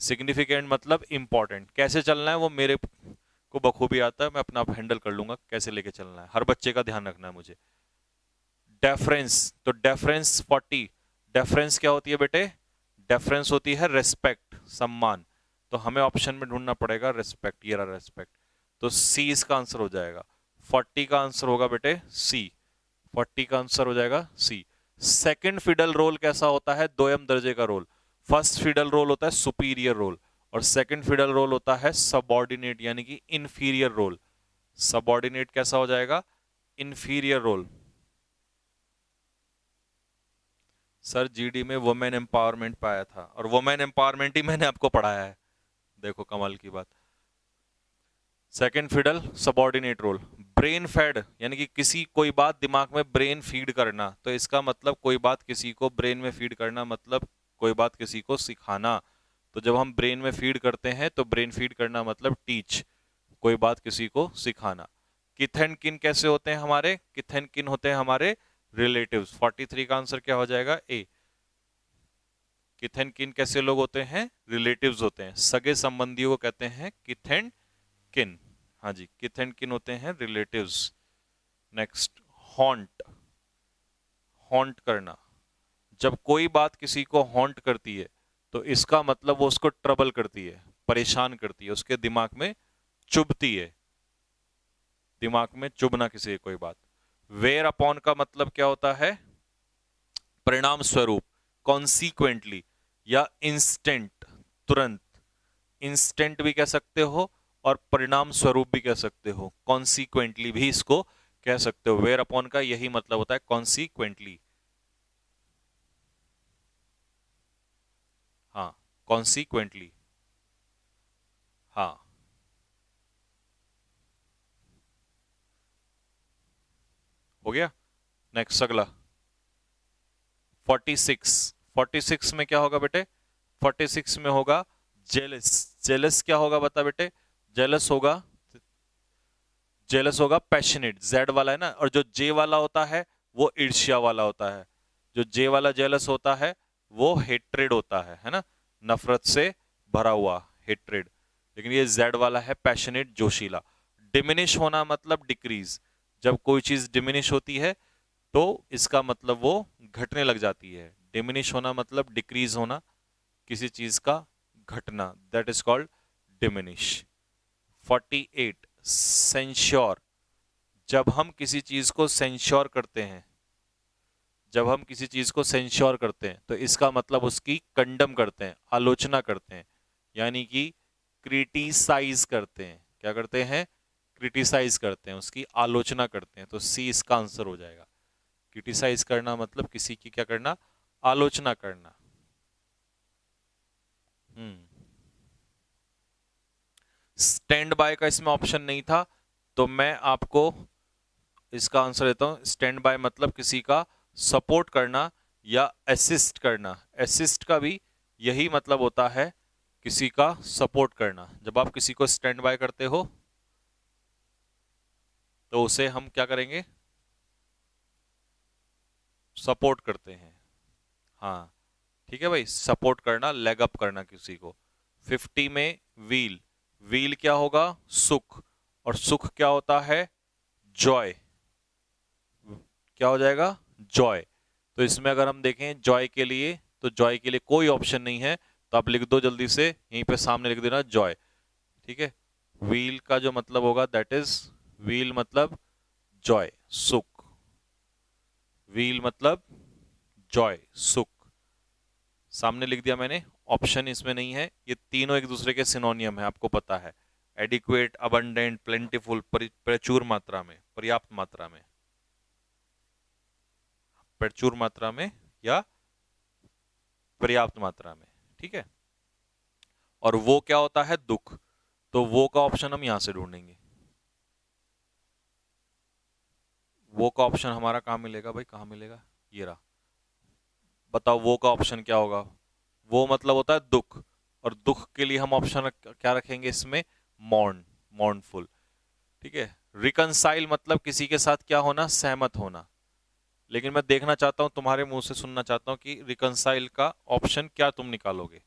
सिग्निफिकेंट मतलब इंपॉर्टेंट, कैसे चलना है वो मेरे को बखूबी आता है, मैं अपना आप हैंडल कर लूंगा कैसे लेके चलना है। हर बच्चे का ध्यान रखना है मुझे। डेफरेंस, तो डेफरेंस 40। डेफरेंस क्या होती है बेटे? डेफरेंस होती है रेस्पेक्ट, सम्मान। तो हमें ऑप्शन में ढूंढना पड़ेगा रेस्पेक्ट, ये रहा रेस्पेक्ट। तो सी इसका आंसर हो जाएगा। 40 का आंसर होगा बेटे सी। 40 का आंसर हो जाएगा सी। सेकंड फिडल रोल कैसा होता है? दोयम दर्जे का रोल। फर्स्ट फिडल रोल होता है सुपीरियर रोल और सेकंड फिडल रोल होता है सबऑर्डिनेट यानी कि इंफीरियर रोल। सबऑर्डिनेट कैसा हो जाएगा? Inferior role. सर जीडी में वुमेन एम्पावरमेंट पाया था और वुमेन एम्पावरमेंट ही मैंने आपको पढ़ाया है। देखो कमाल की बात। Second fiddle subordinate role. Brain fade यानी कि किसी कोई बात दिमाग में ब्रेन फीड करना, तो इसका मतलब कोई बात किसी को ब्रेन में फीड करना मतलब कोई बात किसी को सिखाना। तो जब हम ब्रेन में फीड करते हैं तो ब्रेन फीड करना मतलब टीच, कोई बात किसी को सिखाना। किथ एंड किन कैसे होते हैं हमारे? किथ एंड किन होते हैं हमारे रिलेटिव्स। 43 का आंसर क्या हो जाएगा? ए। किथ एंड किन कैसे लोग होते हैं? रिलेटिव्स होते हैं, सगे संबंधियों को कहते हैं किथ एंड किन। हाँ जी, किथ एंड किन होते हैं रिलेटिव्स। Next, haunt. हॉन्ट करना, जब कोई बात किसी को हॉन्ट करती है तो इसका मतलब वो उसको ट्रबल करती है, परेशान करती है, उसके दिमाग में चुभती है। दिमाग में चुभना किसी कोई बात। वेयर अपॉन का मतलब क्या होता है? परिणाम स्वरूप, कॉन्सिक्वेंटली या इंस्टेंट, तुरंत। इंस्टेंट भी कह सकते हो और परिणाम स्वरूप भी कह सकते हो, कॉन्सिक्वेंटली भी इसको कह सकते हो। वेयर अपॉन का यही मतलब होता है, कॉन्सिक्वेंटली। हाँ, कॉन्सिक्वेंटली। हाँ, हो गया। नेक्स्ट अगला 46। 46 में क्या होगा बेटे? 46 में होगा जेलस। जेलस क्या होगा बता बेटे? जेलस होगा, जेलस होगा पैशनेट, जेड वाला है ना, और जो जे वाला होता है वो ईर्ष्या वाला होता है। जो जे वाला जेलस होता है वो हेट्रेड होता है ना, नफरत से भरा हुआ हेट्रेड। लेकिन ये जेड वाला है पैशनेट, जोशीला। डिमिनिश होना मतलब डिक्रीज, जब कोई चीज डिमिनिश होती है तो इसका मतलब वो घटने लग जाती है। डिमिनिश होना मतलब डिक्रीज होना, किसी चीज का घटना, that is called diminish. 48 censure, जब हम किसी चीज को सेंश्योर करते हैं, जब हम किसी चीज को सेंश्योर करते हैं तो इसका मतलब उसकी कंडम करते हैं, आलोचना करते हैं, यानी कि क्रिटिसाइज करते हैं। क्या करते हैं? क्रिटिसाइज करते हैं, उसकी आलोचना करते हैं। तो सी इसका आंसर हो जाएगा। क्रिटिसाइज करना मतलब किसी की क्या करना? आलोचना करना। स्टैंड बाय का इसमें ऑप्शन नहीं था तो मैं आपको इसका आंसर देता हूं। स्टैंड बाय मतलब किसी का सपोर्ट करना या असिस्ट करना। असिस्ट का भी यही मतलब होता है, किसी का सपोर्ट करना। जब आप किसी को स्टैंड बाय करते हो तो उसे हम क्या करेंगे? सपोर्ट करते हैं। हाँ ठीक है भाई, सपोर्ट करना, लेग अप करना किसी को। 50 में व्हील। व्हील क्या होगा? सुख, और सुख क्या होता है? जॉय। क्या हो जाएगा? जॉय। तो इसमें अगर हम देखें जॉय के लिए, तो जॉय के लिए कोई ऑप्शन नहीं है, तो आप लिख दो जल्दी से, यहीं पे सामने लिख देना जॉय। ठीक है, व्हील का जो मतलब होगा दैट इज, व्हील मतलब जॉय, सुख। व्हील मतलब जॉय, सुख, सामने लिख दिया मैंने। ऑप्शन इसमें नहीं है, ये तीनों एक दूसरे के सिनोनियम है, आपको पता है। एडिक्वेट, अबंडेंट, प्लेंटिफुल, प्रचुर मात्रा में, पर्याप्त मात्रा में, प्रचुर मात्रा में या पर्याप्त मात्रा में। ठीक है, और वो क्या होता है? दुख। तो वो का ऑप्शन हम यहां से ढूंढेंगे। वो का ऑप्शन हमारा कहां मिलेगा भाई? कहां मिलेगा? ये रहा। बताओ वो का ऑप्शन क्या होगा? वो मतलब होता है दुख, और दुख के लिए हम ऑप्शन क्या रखेंगे इसमें? Mourn, mournful. ठीक है, रिकनसाइल मतलब किसी के साथ क्या होना? सहमत होना। लेकिन मैं देखना चाहता हूं, तुम्हारे मुंह से सुनना चाहता हूं कि रिकनसाइल का ऑप्शन क्या तुम निकालोगे।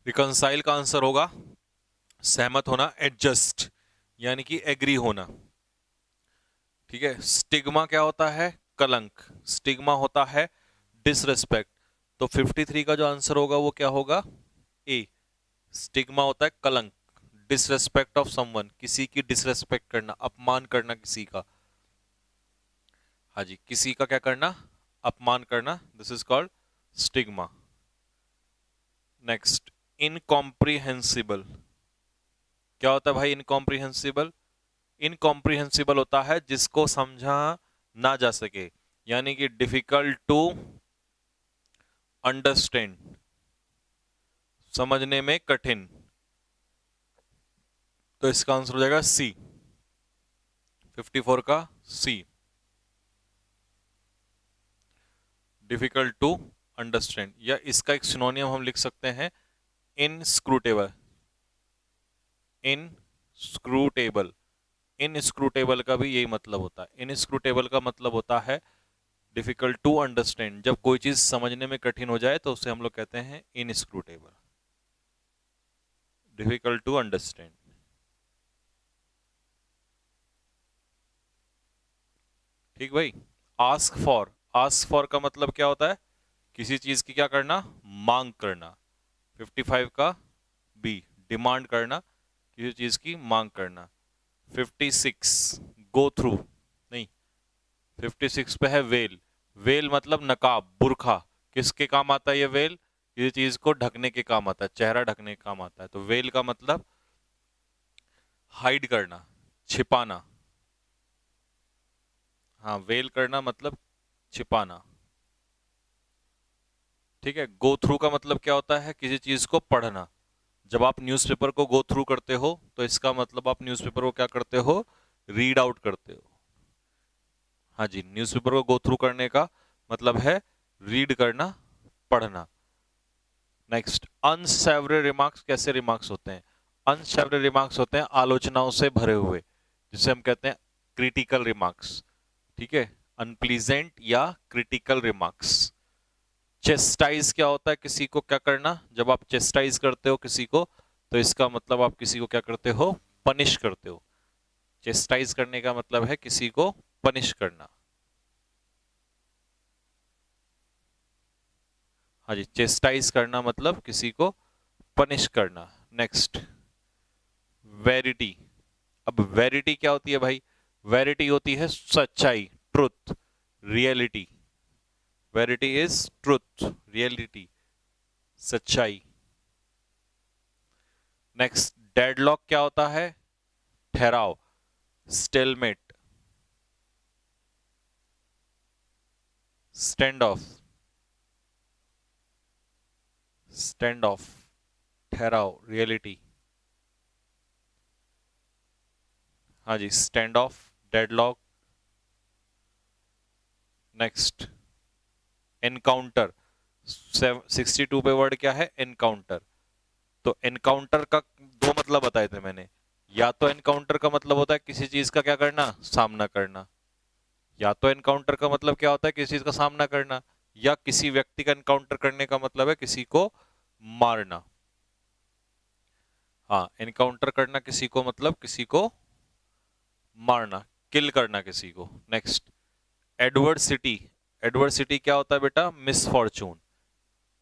रिकनसाइल का आंसर होगा सहमत होना, एडजस्ट यानी कि एग्री होना। ठीक है। स्टिग्मा क्या होता है? कलंक। स्टिग्मा होता है डिसरेस्पेक्ट। तो 53 का जो आंसर होगा वो क्या होगा? ए। स्टिग्मा होता है कलंक, डिसरेस्पेक्ट ऑफ समवन, किसी की डिसरेस्पेक्ट करना, अपमान करना किसी का। हाँ जी, किसी का क्या करना? अपमान करना, this is called stigma. Next, incomprehensible. क्या होता है भाई इनकॉम्प्रिहेंसिबल? इनकॉम्प्रिहेंसिबल होता है जिसको समझा ना जा सके, यानी कि डिफिकल्ट टू अंडरस्टैंड, समझने में कठिन। तो इसका आंसर हो जाएगा सी, 54 का सी, डिफिकल्ट टू अंडरस्टैंड। या इसका एक सिनोनियम हम लिख सकते हैं इनस्क्रूटेबल। इनस्क्रूटेबल, इनस्क्रूटेबल का भी यही मतलब होता है। इनस्क्रूटेबल का मतलब होता है डिफिकल्ट टू अंडरस्टैंड। जब कोई चीज समझने में कठिन हो जाए तो उसे हम लोग कहते हैं इनस्क्रूटेबल, डिफिकल्ट टू अंडरस्टैंड। ठीक भाई। आस्क फॉर, आस्क फॉर का मतलब क्या होता है? किसी चीज की क्या करना? मांग करना। 55 का बी, डिमांड करना, किसी चीज की मांग करना। 56 गो थ्रू, नहीं, 56 पे है वेल। वेल मतलब नकाब, बुरखा। किसके काम आता है ये वेल? किसी चीज को ढकने के काम आता है, चेहरा ढकने के काम आता है। तो वेल का मतलब हाइड करना, छिपाना। हाँ, वेल करना मतलब छिपाना। ठीक है। गो थ्रू का मतलब क्या होता है? किसी चीज को पढ़ना। जब आप न्यूज़पेपर को गो थ्रू करते हो तो इसका मतलब आप न्यूज़पेपर को क्या करते हो? रीड आउट करते हो। हाँ जी, न्यूज़पेपर को गो थ्रू करने का मतलब है रीड करना, पढ़ना। नेक्स्ट, अनसेवरी रिमार्क्स कैसे रिमार्क्स होते हैं? अनसेवरी रिमार्क्स होते हैं आलोचनाओं से भरे हुए, जिसे हम कहते हैं क्रिटिकल रिमार्क्स। ठीक है, अनप्लीजेंट या क्रिटिकल रिमार्क्स। चेस्टाइज क्या होता है? किसी को क्या करना? जब आप चेस्टाइज करते हो किसी को तो इसका मतलब आप किसी को क्या करते हो? पनिश करते हो। चेस्टाइज करने का मतलब है किसी को पनिश करना। हाँ जी, चेस्टाइज करना मतलब किसी को पनिश करना। Next, verity. अब वेरिटी क्या होती है भाई? वेरिटी होती है सच्चाई, truth, reality. Verity is truth, reality, सच्चाई। नेक्स्ट, डेडलॉक क्या होता है? ठहराव, stalemate, stand off, stand off, ठहराव, रियलिटी। हाँ जी, stand off, deadlock. Next, encounter. 62 पे वर्ड क्या है? एनकाउंटर। तो एनकाउंटर का दो मतलब बताए थे मैंने। या तो एनकाउंटर का मतलब होता है किसी चीज का क्या करना? सामना करना। या तो एनकाउंटर का मतलब क्या होता है? किसी चीज का सामना करना। या किसी व्यक्ति का एनकाउंटर करने का मतलब है किसी को मारना। हाँ, एनकाउंटर करना किसी को मतलब किसी को मारना, किल करना किसी को। Next, adversity. एडवर्सिटी क्या होता है बेटा? मिसफॉर्चून।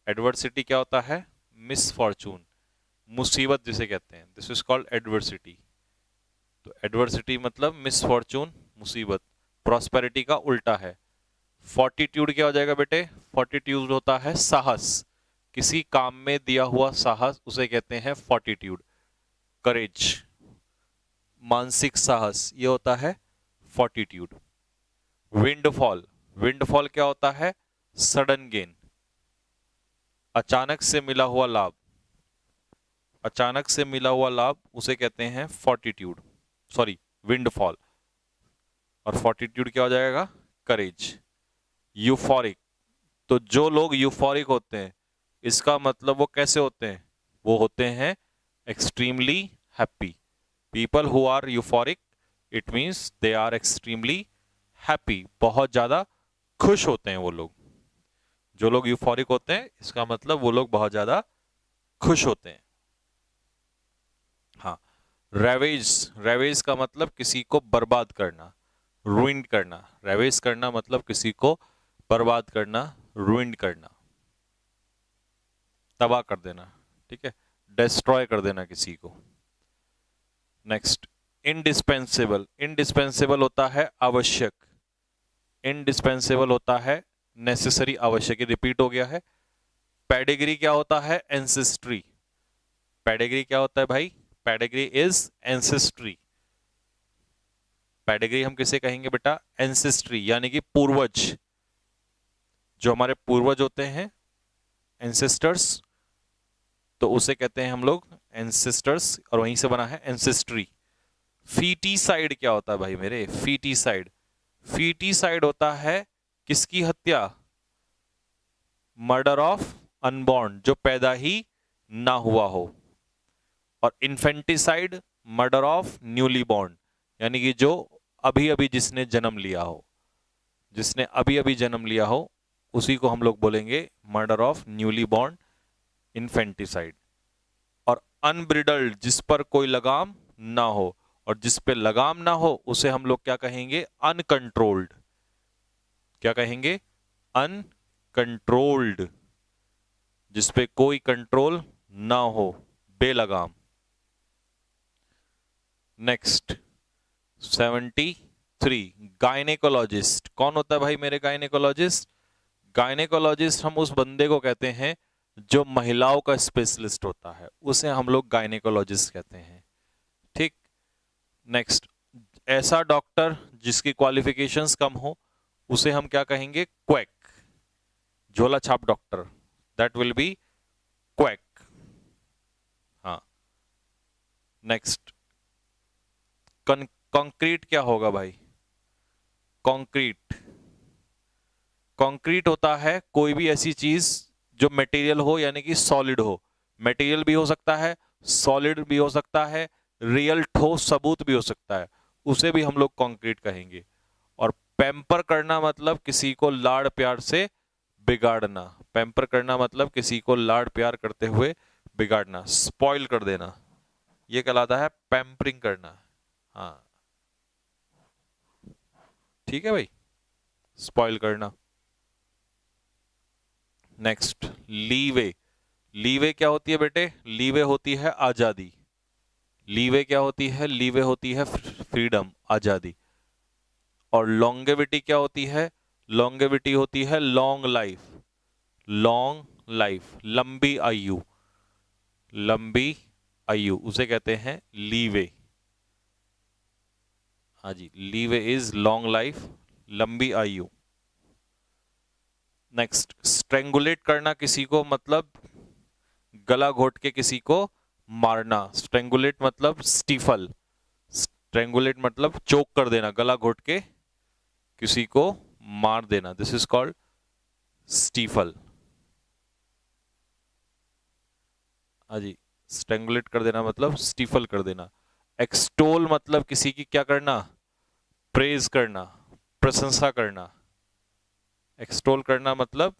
एडवर्सिटी क्या होता है? मिसफॉर्चून, मुसीबत जिसे कहते हैं, दिस इज कॉल्ड एडवर्सिटी। तो एडवर्सिटी मतलब मिसफॉर्चून, मुसीबत। प्रॉस्पेरिटी का उल्टा है। फोर्टिट्यूड क्या हो जाएगा बेटे? फोर्टिट्यूड होता है साहस, किसी काम में दिया हुआ साहस उसे कहते हैं फोर्टिट्यूड। करेज, मानसिक साहस, ये होता है फोर्टिट्यूड। विंडफॉल, विंडफॉल क्या होता है? सडन गेन, अचानक से मिला हुआ लाभ। अचानक से मिला हुआ लाभ उसे कहते हैं फोर्टिट्यूड, सॉरी विंडफॉल। और फोर्टिट्यूड क्या हो जाएगा? करेज। यूफोरिक, तो जो लोग यूफोरिक होते हैं इसका मतलब वो कैसे होते हैं? वो होते हैं extremely happy. People who are euphoric, it means they are extremely happy, बहुत ज्यादा खुश होते हैं वो लोग। जो लोग यूफोरिक होते हैं इसका मतलब वो लोग बहुत ज्यादा खुश होते हैं। हाँ, रेवेज, रेवेज का मतलब किसी को बर्बाद करना। ruined करना, रेवेज करना मतलब किसी को बर्बाद करना, ruined करना, तबाह कर देना, ठीक है, डिस्ट्रॉय कर देना किसी को। नेक्स्ट, इंडिस्पेंसेबल, इंडिस्पेंसेबल होता है आवश्यक, इंडिस्पेंसेबल होता है नेसेसरी, आवश्यक, रिपीट हो गया है। पेडिग्री क्या होता है? एंसेस्ट्री। पेडिग्री क्या होता है भाई? Pedigree is ancestry. पेडिग्री हम किसे कहेंगे बेटा? एंसेस्ट्री, यानी कि पूर्वज, जो हमारे पूर्वज होते हैं, एंसेस्टर्स, तो उसे कहते हैं हम लोग एंसेस्टर्स, और वहीं से बना है एंसेस्ट्री। फीटीसाइड क्या होता है भाई मेरे? फीटीसाइड, फीटीसाइड होता है किसकी हत्या? मर्डर ऑफ अनबॉर्न, जो पैदा ही ना हुआ हो। और infanticide, murder of newly born, यानी कि जो अभी अभी जिसने जन्म लिया हो, जिसने अभी अभी जन्म लिया हो, उसी को हम लोग बोलेंगे murder of newly born, infanticide. और अनब्रिडल्ड, जिस पर कोई लगाम ना हो, और जिस पे लगाम ना हो उसे हम लोग क्या कहेंगे? अनकंट्रोल्ड। क्या कहेंगे? अनकंट्रोल्ड, जिस पे कोई कंट्रोल ना हो, बेलगाम। Next 73, gynaecologist. कौन होता है भाई मेरे गायनेकोलॉजिस्ट? गायनेकोलॉजिस्ट हम उस बंदे को कहते हैं जो महिलाओं का स्पेशलिस्ट होता है, उसे हम लोग गायनेकोलॉजिस्ट कहते हैं, ठीक। नेक्स्ट, ऐसा डॉक्टर जिसकी क्वालिफिकेशंस कम हो, उसे हम क्या कहेंगे? क्वैक, झोला छाप doctor, that will be quack. हाँ। नेक्स्ट, कंक्रीट क्या होगा भाई? कंक्रीट, कंक्रीट होता है कोई भी ऐसी चीज जो मटेरियल हो, यानी कि सॉलिड हो। मटेरियल भी हो सकता है, सॉलिड भी हो सकता है, रियल ठोस सबूत भी हो सकता है, उसे भी हम लोग कंक्रीट कहेंगे। और पैम्पर करना मतलब किसी को लाड़ प्यार से बिगाड़ना, पैम्पर करना मतलब किसी को लाड़ प्यार करते हुए बिगाड़ना, स्पॉइल कर देना, ये कहलाता है पैम्परिंग करना। हाँ, ठीक है भाई, स्पॉइल करना। Next, leeway. लीवे क्या होती है बेटे? लीवे होती है आजादी। लीवे क्या होती है? लीवे होती है फ्रीडम, आजादी। और लॉन्गेविटी क्या होती है? लॉन्गेविटी होती है लॉन्ग लाइफ, लॉन्ग लाइफ, लंबी आयु, लंबी आयु, उसे कहते हैं लीवे। हाँ जी, लीवे इज लॉन्ग लाइफ, लंबी आयु। नेक्स्ट, स्ट्रेंगुलेट करना किसी को मतलब गला घोट के किसी को मारना। स्ट्रेंगुलेट मतलब स्टीफल, स्ट्रेंगुलेट मतलब चोक कर देना, गला घोट के किसी को मार देना, दिस इज कॉल्ड स्टीफल। हाँ जी, स्ट्रेंगुलेट कर देना मतलब स्टीफल कर देना। एक्सटोल मतलब किसी की क्या करना? प्रेज करना, प्रशंसा करना। एक्सटोल करना मतलब,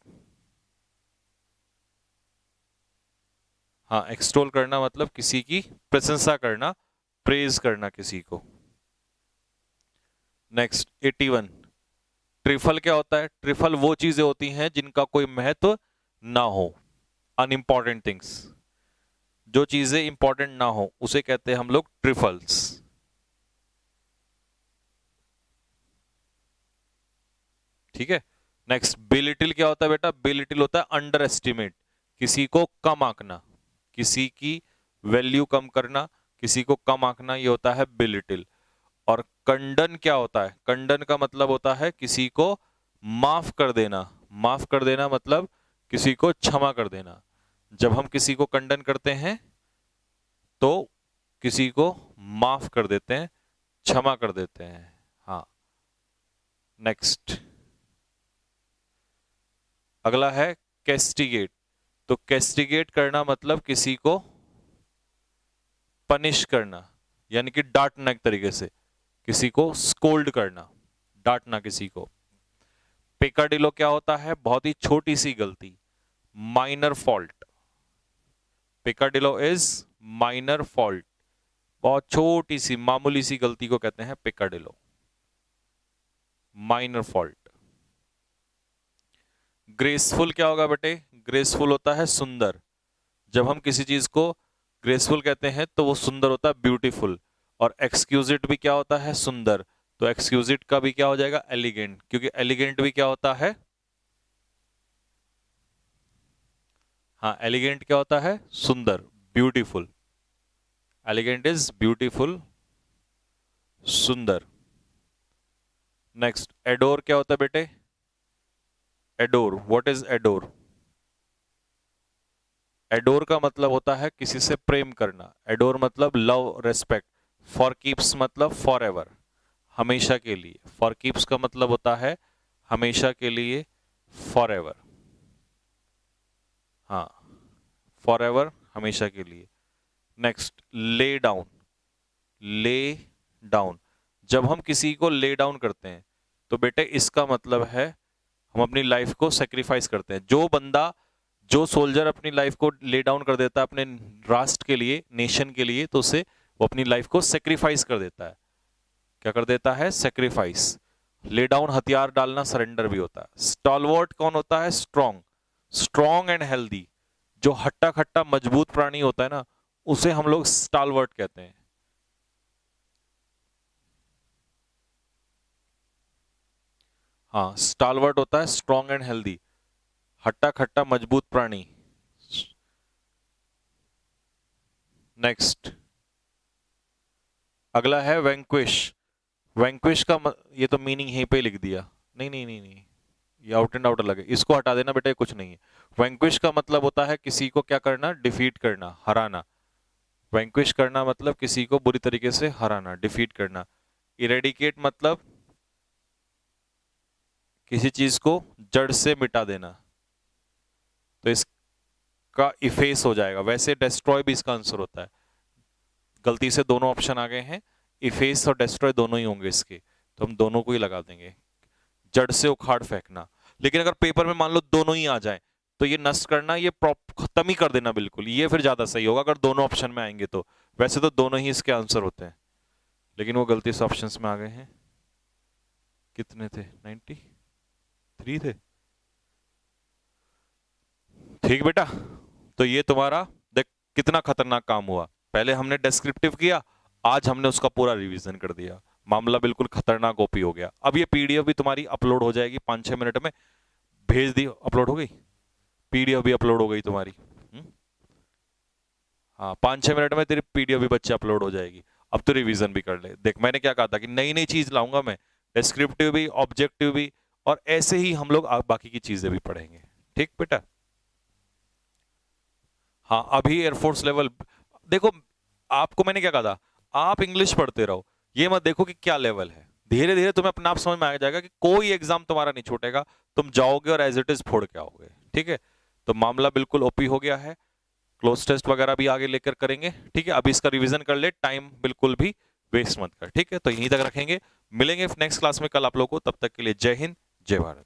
हाँ, एक्सटोल करना मतलब किसी की प्रशंसा करना, प्रेज करना किसी को। नेक्स्ट 81, ट्रिफल क्या होता है? ट्रिफल वो चीजें होती हैं जिनका कोई महत्व ना हो, अनइंपॉर्टेंट थिंग्स, जो चीजें इंपॉर्टेंट ना हो उसे कहते हैं हम लोग ट्रिफल्स। ठीक है। नेक्स्ट, बिलिटिल क्या होता है बेटा? बिलिटिल होता है अंडर एस्टिमेट, किसी को कम आंकना, किसी की वैल्यू कम करना, किसी को कम आंकना, ये होता है बिलिटिल। और कंडन क्या होता है? कंडन का मतलब होता है किसी को माफ कर देना, माफ कर देना मतलब किसी को क्षमा कर देना। जब हम किसी को कंडन करते हैं तो किसी को माफ कर देते हैं, क्षमा कर देते हैं। हाँ। नेक्स्ट, अगला है कैस्टिगेट। तो कैस्टिगेट करना मतलब किसी को पनिश करना, यानी कि डांटना, एक तरीके से किसी को स्कोल्ड करना, डांटना किसी को। पेकाडिलो क्या होता है? बहुत ही छोटी सी गलती, minor fault. Peccadillo is minor fault, बहुत छोटी सी मामूली सी गलती को कहते हैं पेकाडिलो। Minor fault. ग्रेसफुल क्या होगा बेटे? ग्रेसफुल होता है सुंदर। जब हम किसी चीज को ग्रेसफुल कहते हैं तो वो सुंदर होता है, ब्यूटीफुल। और एक्सक्यूजिट भी क्या होता है? सुंदर। तो एक्सक्यूजिट का भी क्या हो जाएगा? एलिगेंट, क्योंकि एलिगेंट भी क्या होता है? हाँ, एलिगेंट क्या होता है? सुंदर, ब्यूटीफुल। एलिगेंट इज ब्यूटीफुल, सुंदर। नेक्स्ट, एडोर क्या होता है बेटे? Adore, what is adore? Adore का मतलब होता है किसी से प्रेम करना। एडोर मतलब लव, रेस्पेक्ट। फॉर कीप्स मतलब फॉर एवर, हमेशा के लिए। फॉर कीप्स का मतलब होता है हमेशा के लिए, फॉर एवर। हाँ, फॉर एवर, हमेशा के लिए। Next, lay down. Lay down, जब हम किसी को ले डाउन करते हैं तो बेटे इसका मतलब है हम अपनी लाइफ को सेक्रीफाइस करते हैं। जो बंदा, जो सोल्जर अपनी लाइफ को ले डाउन कर देता है अपने राष्ट्र के लिए, नेशन के लिए, तो उसे वो अपनी लाइफ को सेक्रीफाइस कर देता है। क्या कर देता है? सेक्रीफाइस। ले डाउन हथियार डालना, सरेंडर भी होता है। स्टॉलवर्ट कौन होता है? स्ट्रॉन्ग। स्ट्रॉन्ग एंड हेल्दी, जो हट्टा खट्टा मजबूत प्राणी होता है ना, उसे हम लोग स्टॉलवर्ट कहते हैं। हाँ, स्टालवर्ट होता है स्ट्रॉन्ग एंड हेल्दी, हट्टा खट्टा मजबूत प्राणी। नेक्स्ट, अगला है वैंक्विश। वैंक्विश का ये तो मीनिंग यहीं पे लिख दिया। नहीं नहीं नहीं नहीं, ये आउट एंड आउट अलग है, इसको हटा देना बेटा, कुछ नहीं है। वैंक्विश का मतलब होता है किसी को क्या करना? डिफीट करना, हराना। वैंक्विश करना मतलब किसी को बुरी तरीके से हराना, डिफीट करना। इरेडिकेट मतलब किसी चीज को जड़ से मिटा देना, तो इसका इफेस हो जाएगा। वैसे डेस्ट्रॉय भी इसका आंसर होता है, गलती से दोनों ऑप्शन आ गए हैं, इफेस और डेस्ट्रॉय दोनों ही होंगे इसके, तो हम दोनों को ही लगा देंगे। जड़ से उखाड़ फेंकना। लेकिन अगर पेपर में मान लो दोनों ही आ जाए तो ये नष्ट करना, ये खत्म ही कर देना बिल्कुल, ये फिर ज्यादा सही होगा अगर दोनों ऑप्शन में आएंगे तो। वैसे तो दोनों ही इसके आंसर होते हैं, लेकिन वो गलती से ऑप्शंस में आ गए हैं। कितने थे? 93 थे। ठीक बेटा, तो ये तुम्हारा देख कितना खतरनाक काम हुआ। पहले हमने डिस्क्रिप्टिव किया, आज हमने उसका पूरा रिवीजन कर दिया। मामला बिल्कुल खतरनाक ओपी हो गया। अब ये पीडीएफ भी तुम्हारी अपलोड हो जाएगी 5-6 मिनट में, भेज दी, अपलोड हो गई। पीडीएफ भी अपलोड हो गई तुम्हारी। हाँ, 5-6 मिनट में तेरी पीडीएफ भी बच्चे अपलोड हो जाएगी। अब तो रिवीजन भी कर ले। देख मैंने क्या कहा था कि नई नई चीज लाऊंगा मैं, डिस्क्रिप्टिव भी, ऑब्जेक्टिव भी, और ऐसे ही हम लोग बाकी की चीजें भी पढ़ेंगे। ठीक बेटा? हाँ, अभी एयरफोर्स लेवल देखो, आपको मैंने क्या कहा था, आप इंग्लिश पढ़ते रहो, ये मत देखो कि क्या लेवल है। धीरे धीरे तुम्हें अपने आप समझ में आ जाएगा कि कोई एग्जाम तुम्हारा नहीं छूटेगा, तुम जाओगे और एज इट इज फोड़ के आओगे। ठीक है? तो मामला बिल्कुल ओपी हो गया है। क्लोज टेस्ट वगैरह भी आगे लेकर करेंगे। ठीक है? अभी इसका रिवीजन कर ले, टाइम बिल्कुल भी वेस्ट मत कर। ठीक है? तो यहीं तक रखेंगे, मिलेंगे नेक्स्ट क्लास में कल आप लोगों को। तब तक के लिए जय हिंद, जय भारत।